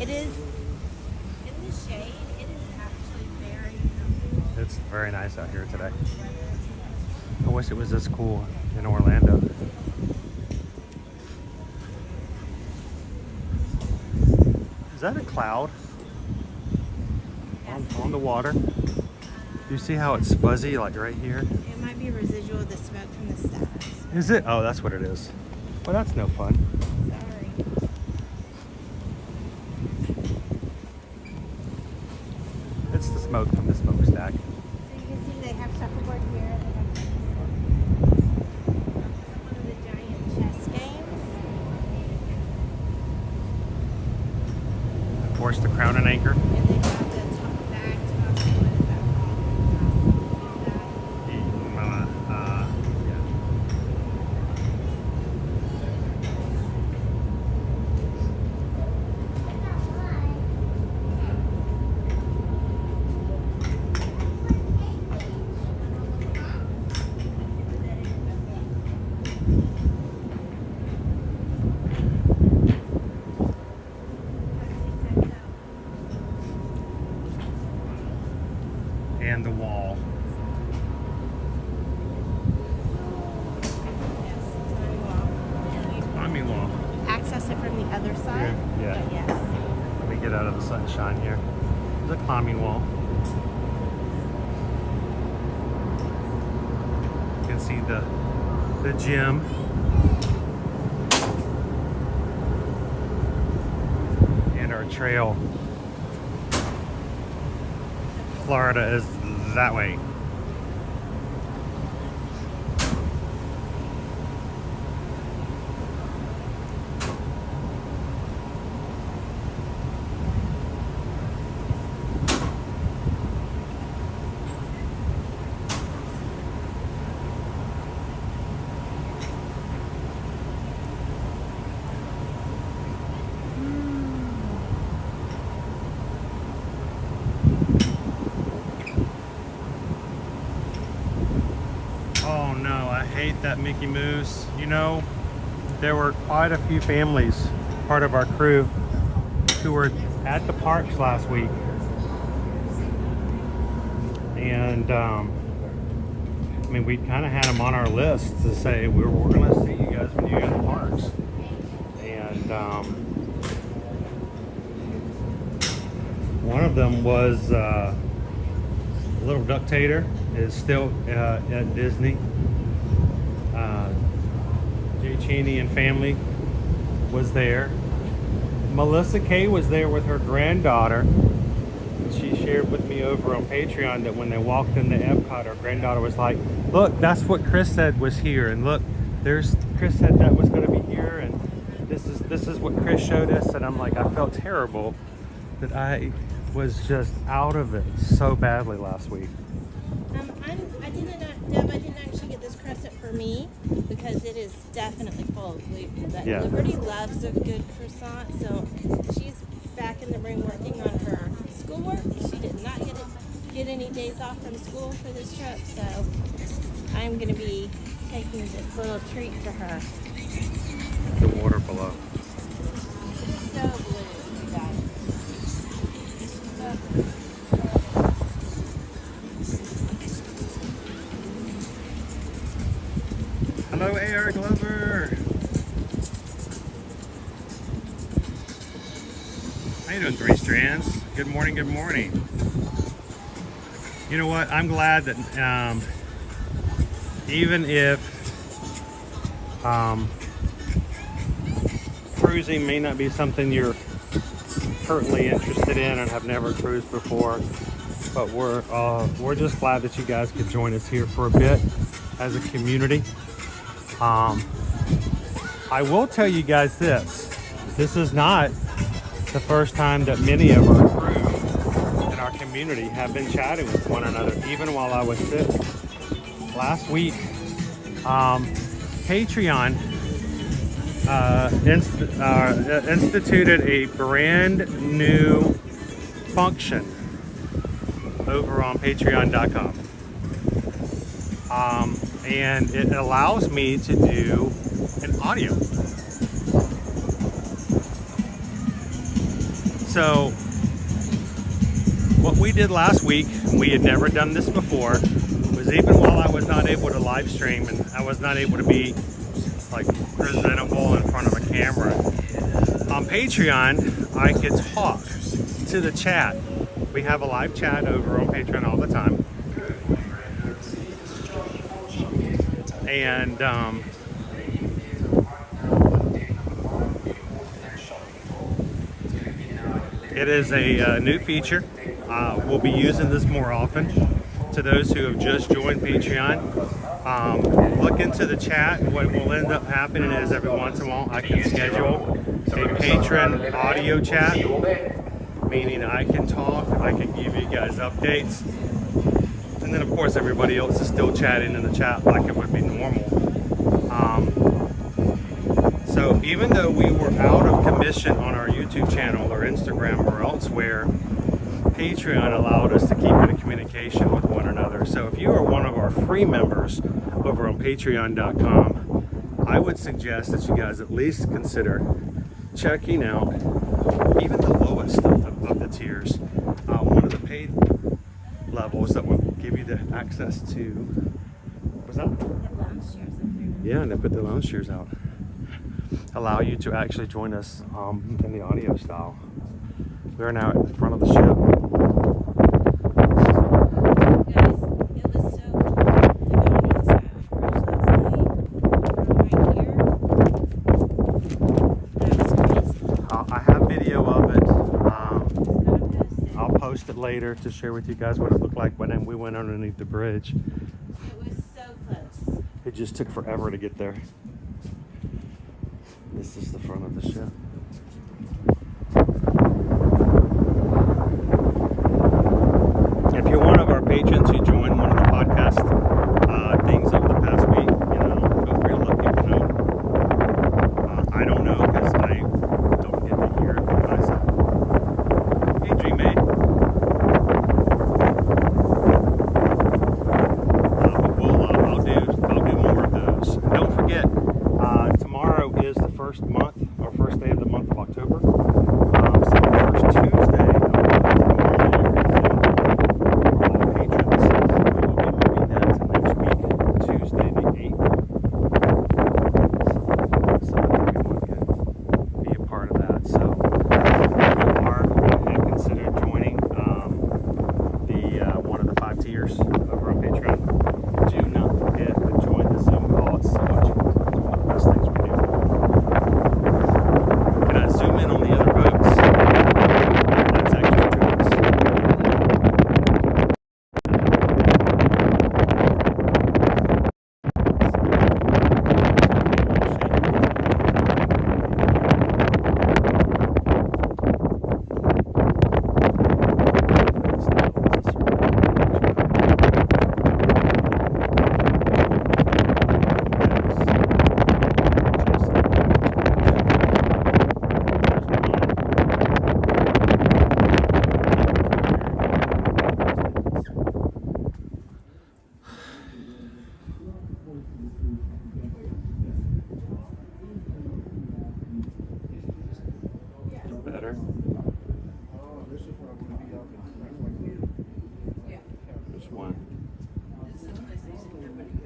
It is in the shade. It is actually very comfortable. It's very nice out here today. I wish it was this cool in Orlando. Is that a cloud on the water? Do you see how it's fuzzy, like right here? It might be residual of the smoke from the stars. Is it? Oh, that's what it is. Well, that's no fun. Sorry. It's the smoke from the smokestack. So you can see they have shuffleboard here. They have one of the giant chess games. Of course, the Crown and Anchor. And they have the top bag. What is that called? And the wall. Climbing wall. Access it from the other side. Yeah. But yes. Let me get out of the sunshine here. There's a climbing wall. You can see the gym. And our trail. Florida is that way. Oh no, I hate that Mickey Mouse. You know, there were quite a few families, part of our crew, who were at the parks last week. And I mean, we kind of had them on our list to say we're going to see you guys when you go to the parks. And one of them was Little Ductator is still at Disney. Jay Cheney and family was there. Melissa Kay was there with her granddaughter. She shared with me over on Patreon that when they walked into Epcot, her granddaughter was like, look, that's what Chris said was here, and look, there's Chris said that was going to be here, and this is what Chris showed us. And I'm like, I felt terrible that I was just out of it so badly last week. I didn't actually get this crescent for me because it is definitely full of gluten. But Yeah. Liberty loves a good croissant, so she's back in the room working on her schoolwork. She did not get any days off from school for this trip, so I'm going to be taking this little treat to her. The water below. So blue, you guys. So blue. Hello, Eric Glover. How you doing, Three Strands? Good morning, good morning. You know what? I'm glad that even if cruising may not be something you're currently interested in and have never cruised before, but we're just glad that you guys could join us here for a bit as a community. I will tell you guys this. This is not the first time that many of our crew in our community have been chatting with one another, even while I was sick. Last week, Patreon instituted a brand new function over on patreon.com. And it allows me to do an audio. So what we did last week, we had never done this before, was even while I was not able to live stream and I was not able to be like presentable in front of a camera, on Patreon I could talk to the chat. We have a live chat over on Patreon all the time. And it is a new feature. We'll be using this more often. To those who have just joined Patreon, look into the chat. What will end up happening is every once in a while I can schedule a patron audio chat, meaning I can talk, I can give you guys updates. And then of course everybody else is still chatting in the chat like it would be normal. So even though we were out of commission on our YouTube channel or Instagram or elsewhere, Patreon allowed us to keep in communication with one another. So if you are one of our free members over on patreon.com, I would suggest that you guys at least consider checking out even the lowest of the tiers. One of the paid levels that will give you the access to, what's that? Yeah, and they put the lounge chairs out. Allow you to actually join us in the audio style. We're now at the front of the ship. I have video of it. I'll post it later to share with you guys what it looked like when we went underneath the bridge. It was so close. It just took forever to get there. This is the front of the ship. If you're one of our patrons who joined one of the podcast things over the past week, feel free to let people know. I don't know because I don't get to hear it myself. Hey, G-Mate. But I'll do more of those. And don't forget, tomorrow is the first day of the month of October. So the first Tuesday of all patrons.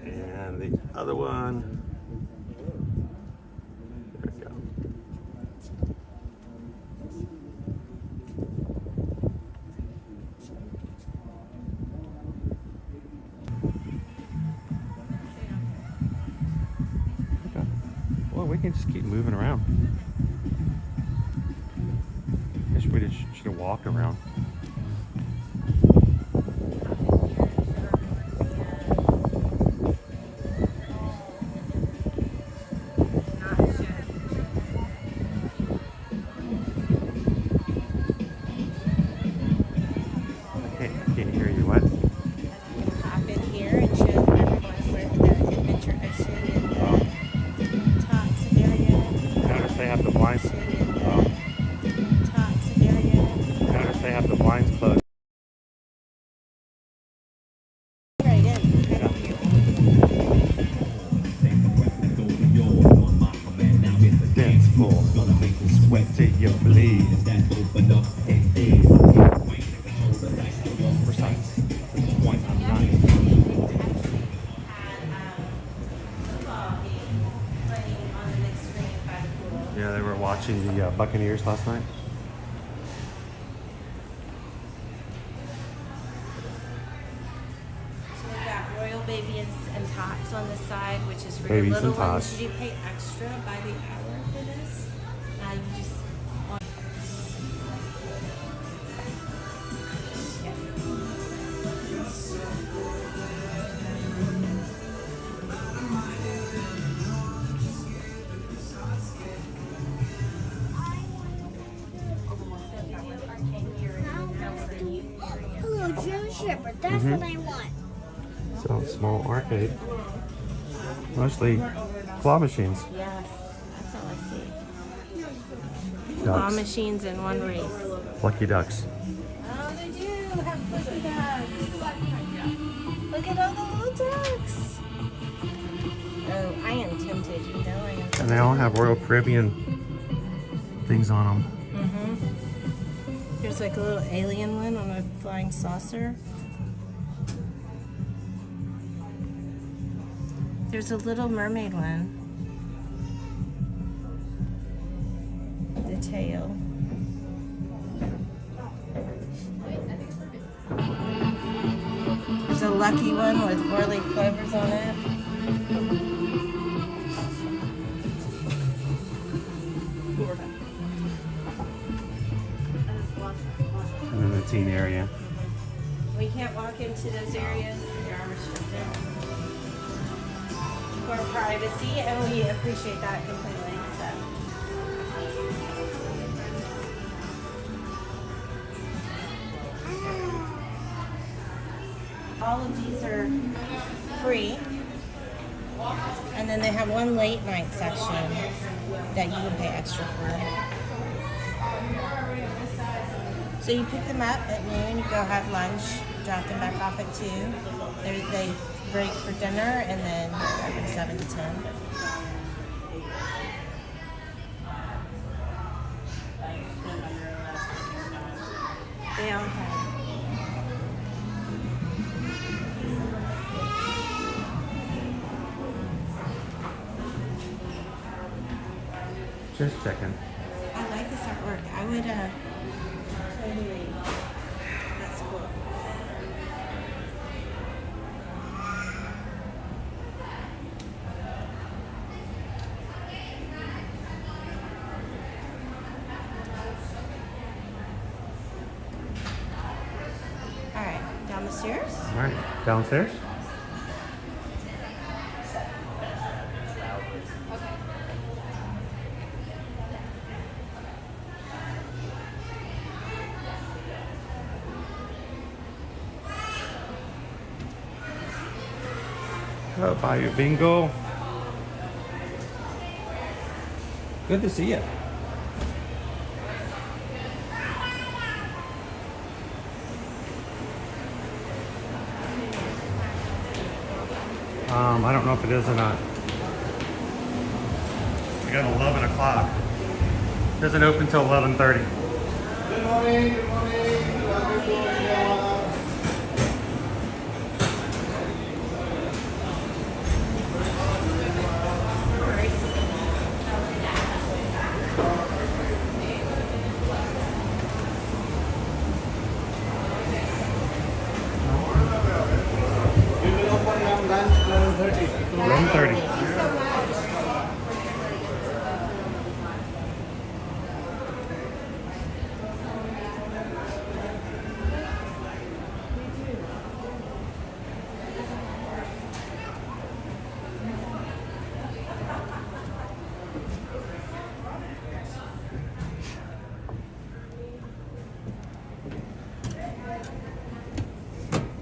And the other one. There we go. Okay. Well, we can just keep moving around. Guess we should have walked around. Can't hear you. What? Hop in here and show everyone where the adventure ocean and the toxic area. Notice they have the blinds. Toxic area. Notice they have the blinds closed. Right in. Dance floor. Sweat till you bleed. Precise. Point on nine. Yeah, they were watching the Buccaneers last night. So we've got royal babies and tots on the side, which is for Babies your little and ones. tots. You do pay extra by the hour for this. You just Hello, June Shepherd. That's what I want. So small arcade. Mostly claw machines. yes, that's all I see. Ducks. Claw machines in one race. Lucky ducks. Oh, they do have lucky ducks. Look at all the little ducks. Oh, I am tempted. You know I am tempted. And they all have Royal Caribbean things on them. There's like a little alien one on a flying saucer. There's a Little Mermaid one. The tail. There's a lucky one with 4-leaf clovers on it. And then the teen area. We can't walk into those areas. They are restricted for privacy, and we appreciate that completely. So. All of these are free, and then they have one late night section that you can pay extra for. So you pick them up at noon, you go have lunch, drop them back off at 2. They break for dinner, and then they're open 7 to 10. They all have. Just checking. I like this artwork. I would, totally. That's cool. All right, down the stairs. All right, downstairs. Oh, Bayou Bingo. Good to see you. I don't know if it is or not. We got 11 o'clock. Doesn't open till 11:30. Good morning, good morning. 11:30. 11:30.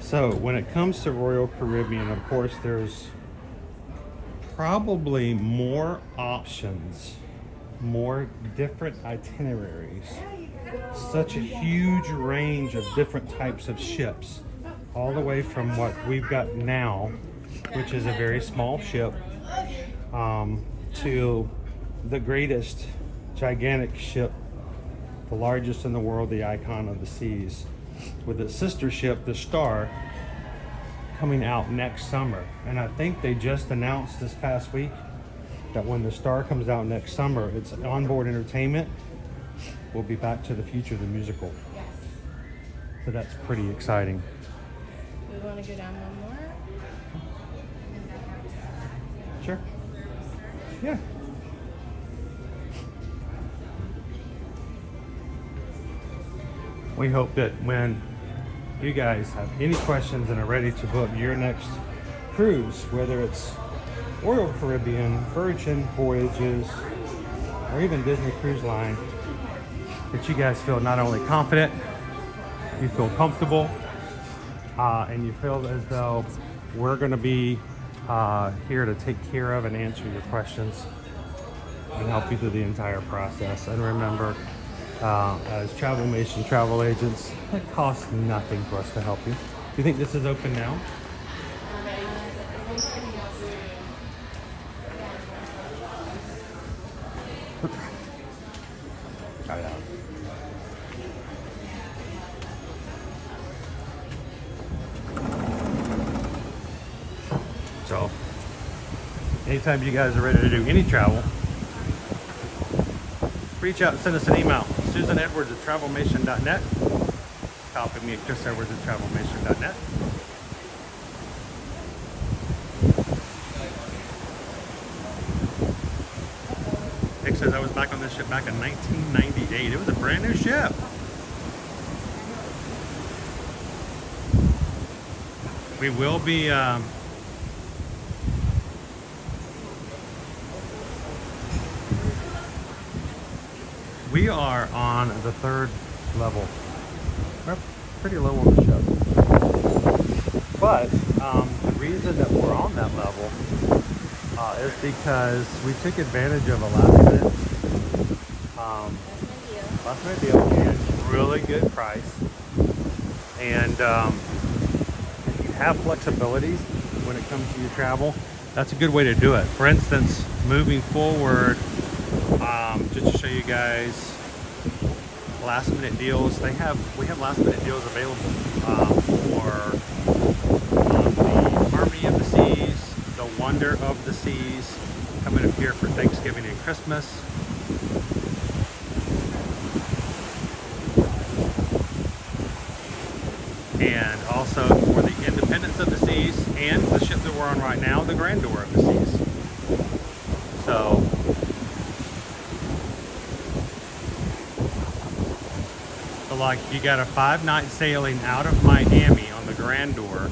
So when it comes to Royal Caribbean, of course, there's probably more options, more different itineraries, such a huge range of different types of ships, all the way from what we've got now, which is a very small ship, to the greatest gigantic ship, the largest in the world, the Icon of the Seas, with its sister ship, the Star, coming out next summer. And I think they just announced this past week that when the Star comes out next summer, it's onboard entertainment. We'll be Back to the Future, the musical. Yes. So that's pretty exciting. We want to go down one more? Sure. Yeah. We hope that when you guys have any questions and are ready to book your next cruise, whether it's Royal Caribbean, Virgin Voyages, or even Disney Cruise Line, that you guys feel not only confident, you feel comfortable, and you feel as though we're going to be here to take care of and answer your questions and help you through the entire process. And remember, as Travelmation travel agents, it costs nothing for us to help you. Do you think this is open now? Try it out. So, anytime you guys are ready to do any travel, reach out and send us an email. susanedwards@travelmation.net. Copy me at chrisedwards@travelmation.net. Nick says I was back on this ship back in 1998. It was a brand new ship. We will be we are on the 3rd level. We're pretty low on the ship. But the reason that we're on that level is because we took advantage of a last minute deal and really good price. And if you have flexibilities when it comes to your travel, that's a good way to do it. For instance, moving forward, just to show you guys last minute deals, we have last minute deals available for the Harmony of the Seas, the Wonder of the Seas, coming up here for Thanksgiving and Christmas. And also for the Independence of the Seas and the ship that we're on right now, the Grandeur of the Seas. So like you got a 5-night sailing out of Miami on the Grandeur,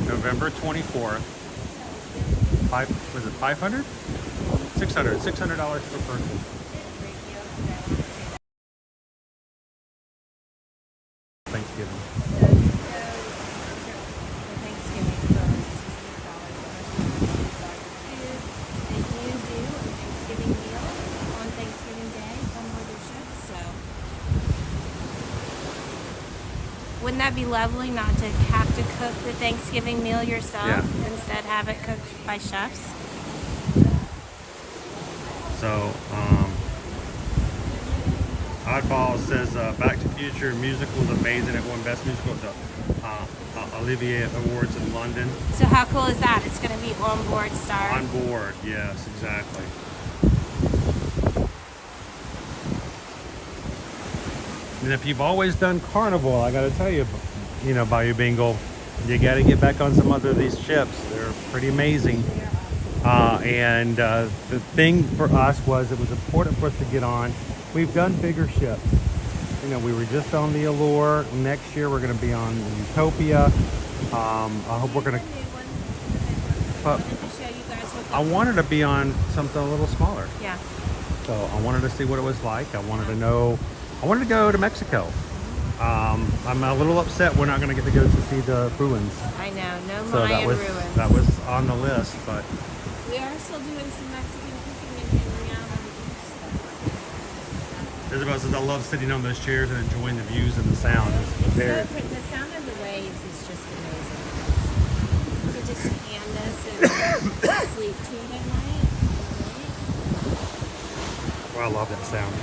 November 24th. Was it 500? $600 per person. Thanksgiving. Wouldn't that be lovely not to have to cook the Thanksgiving meal yourself, instead have it cooked by chefs? So, Oddball says Back to the Future musical is amazing. It won Best Musical at the Olivier Awards in London. So how cool is that? It's going to be on board Star. On board, yes, exactly. And if you've always done Carnival, I got to tell you, you know, Bayou Bengal, You got to get back on some other of these ships. They're pretty amazing. And the thing for us was it was important for us to get on. We've done bigger ships. You know, we were just on the Allure. Next year we're going to be on the Utopia. I hope we're going to. I wanted to be on something a little smaller. Yeah. So I wanted to see what it was like. I wanted to know. I wanted to go to Mexico. I'm a little upset we're not going to get to go to see the ruins. I know, no So Mayan ruins. that was on the list, but We are still doing some Mexican cooking and hanging out on the beach. Isabel says I love sitting on those chairs and enjoying the views and the sound. It's very. So the sound of the waves is just amazing. You could just hand us and sleep to it at night. Well, I love that sound.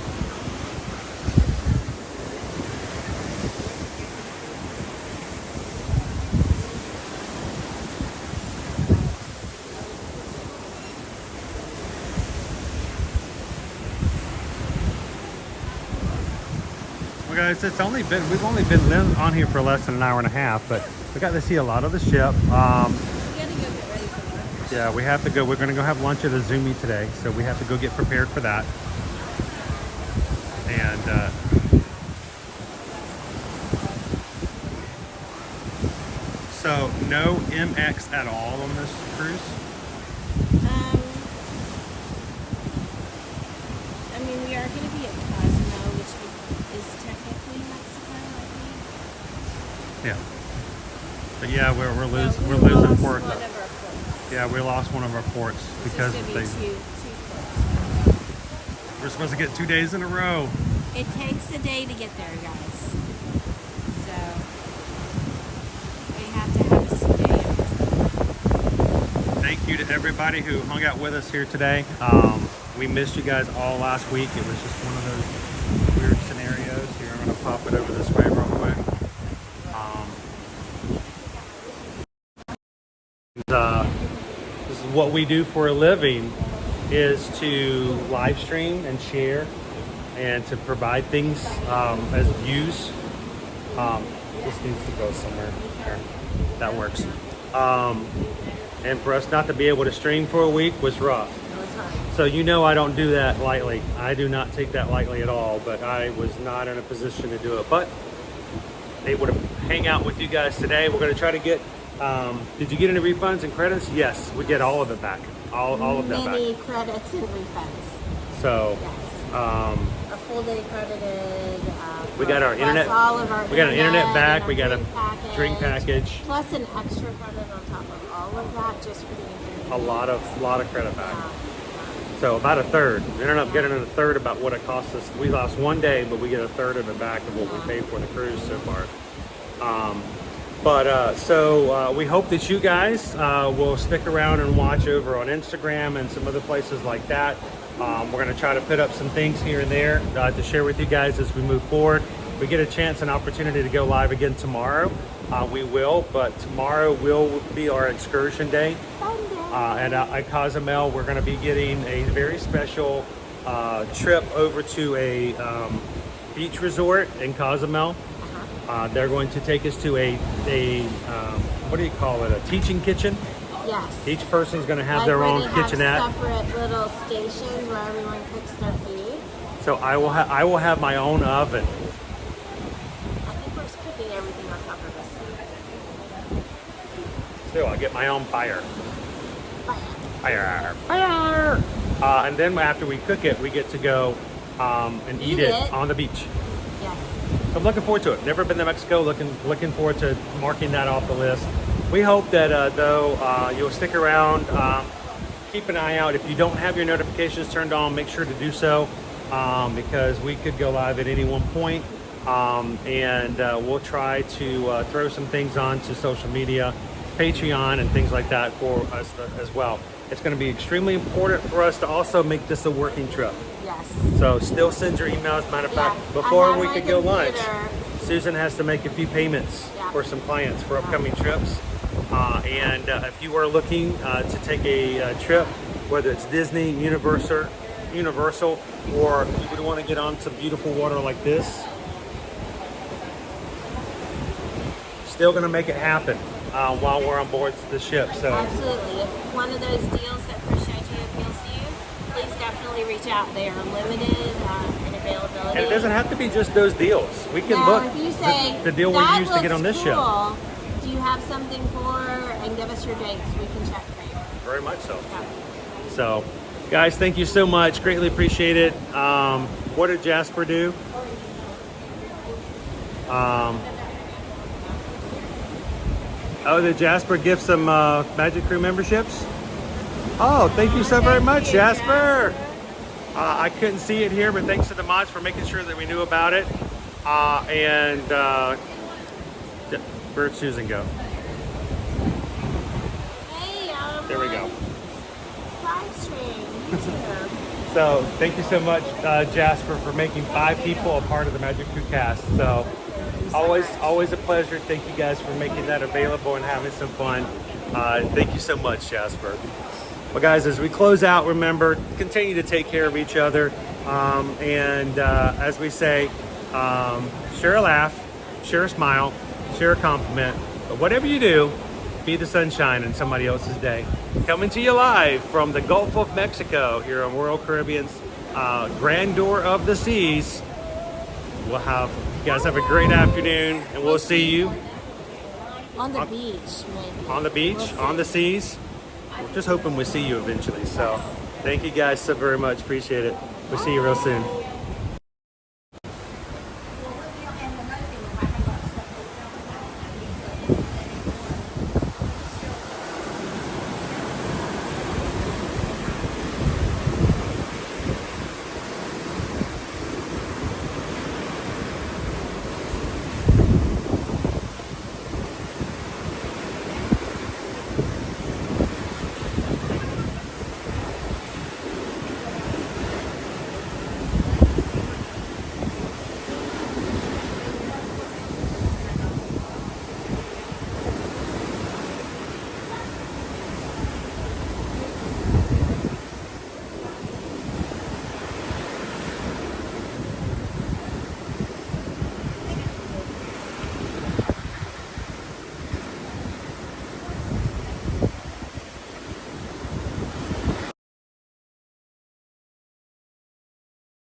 Guys, we've only been on here for less than an hour and a half, but we got to see a lot of the ship. We gotta go get ready for lunch. Yeah, we have to go. We're going to go have lunch at Azumi today, so we have to go get prepared for that. And so no MX at all on this cruise. I mean, we are going to be at Cozumel, which is technically Mexico, I think. Yeah. But yeah, we're losing lost port. one of our ports. Yeah, we lost one of our ports because It's they. going to be two ports. We're supposed to get 2 days in a row. It takes a day to get there, guys. So we have to have a sea day. Thank you to everybody who hung out with us here today. We missed you guys all last week. It was just one of those weird scenarios. Here, I'm going to pop it over this way real quick. This is what we do for a living, is to live stream and share and to provide things as views. This needs to go somewhere. There. That works. And for us not to be able to stream for a week was rough. So you know I don't do that lightly. I do not take that lightly at all, but I was not in a position to do it. But able to hang out with you guys today. We're going to try to get, did you get any refunds and credits? Yes, we get all of it back. All of that back. Many credits and refunds. So, yes. A full day credited. We got our internet. We got an internet back. We got a drink package. Plus an extra credit on top of all of that, just for the internet. A lot of credit back. So about a third. We ended up getting a third about what it cost us. We lost 1 day, but we get a third of it back of what we paid for the cruise so far. So we hope that you guys will stick around and watch over on Instagram and some other places like that. We're going to try to put up some things here and there to share with you guys as we move forward. We get a chance and opportunity to go live again tomorrow. We will, but tomorrow will be our excursion day. And at Cozumel, we're going to be getting a very special trip over to a beach resort in Cozumel. They're going to take us to a what do you call it? A teaching kitchen. Yes. Each person's going to have like their where own they have kitchenette. Separate little stations where everyone cooks their food. So I will have my own oven. I think we're cooking everything on top of us. Still, I get my own fire. Fire. And then after we cook it, we get to go and eat it on the beach. Yes. So I'm looking forward to it. Never been to Mexico. Looking forward to marking that off the list. We hope that though you'll stick around. Keep an eye out. If you don't have your notifications turned on, make sure to do so because we could go live at any one point. And we'll try to throw some things onto social media, Patreon, and things like that for us as well. It's going to be extremely important for us to also make this a working trip. Yes. So still send your emails. Matter of fact, before we could go lunch, Susan has to make a few payments for some clients for upcoming trips. And if you are looking to take a trip, whether it's Disney, Universal, or you would want to get on some beautiful water like this, still going to make it happen. while we're on board the ship. So Absolutely. If one of those deals that Chris showed you appeals to you, please definitely reach out. They are limited in availability. and it doesn't have to be just those deals. We can Now, look if you say, the deal we "That used to get on this looks ship. cool. Do you have something for, and give us your dates, we can check for you. Very much so. Yeah. So, guys, thank you so much. Greatly appreciate it. What did Jasper do? Oh, did Jasper give some Magic Crew memberships? Oh, thank you so very much, Jasper. I couldn't see it here, but thanks to the mods for making sure that we knew about it. Where'd Susan go? Hey, There we go. Livestream, YouTube. So thank you so much, Jasper, for making 5 people a part of the Magic Crew cast. So always a pleasure. Thank you guys for making that available and having some fun. Thank you so much, Jasper. Well, guys, as we close out, remember, continue to take care of each other. As we say, share a laugh, share a smile, share a compliment. But whatever you do, be the sunshine in somebody else's day. Coming to you live from the Gulf of Mexico here on Royal Caribbean's Grandeur of the Seas. You guys have a great afternoon, and we'll see you On the beach, maybe. on the beach, We'll see. on the seas. We're just hoping we see you eventually. So thank you guys so very much. Appreciate it. We'll see you real soon.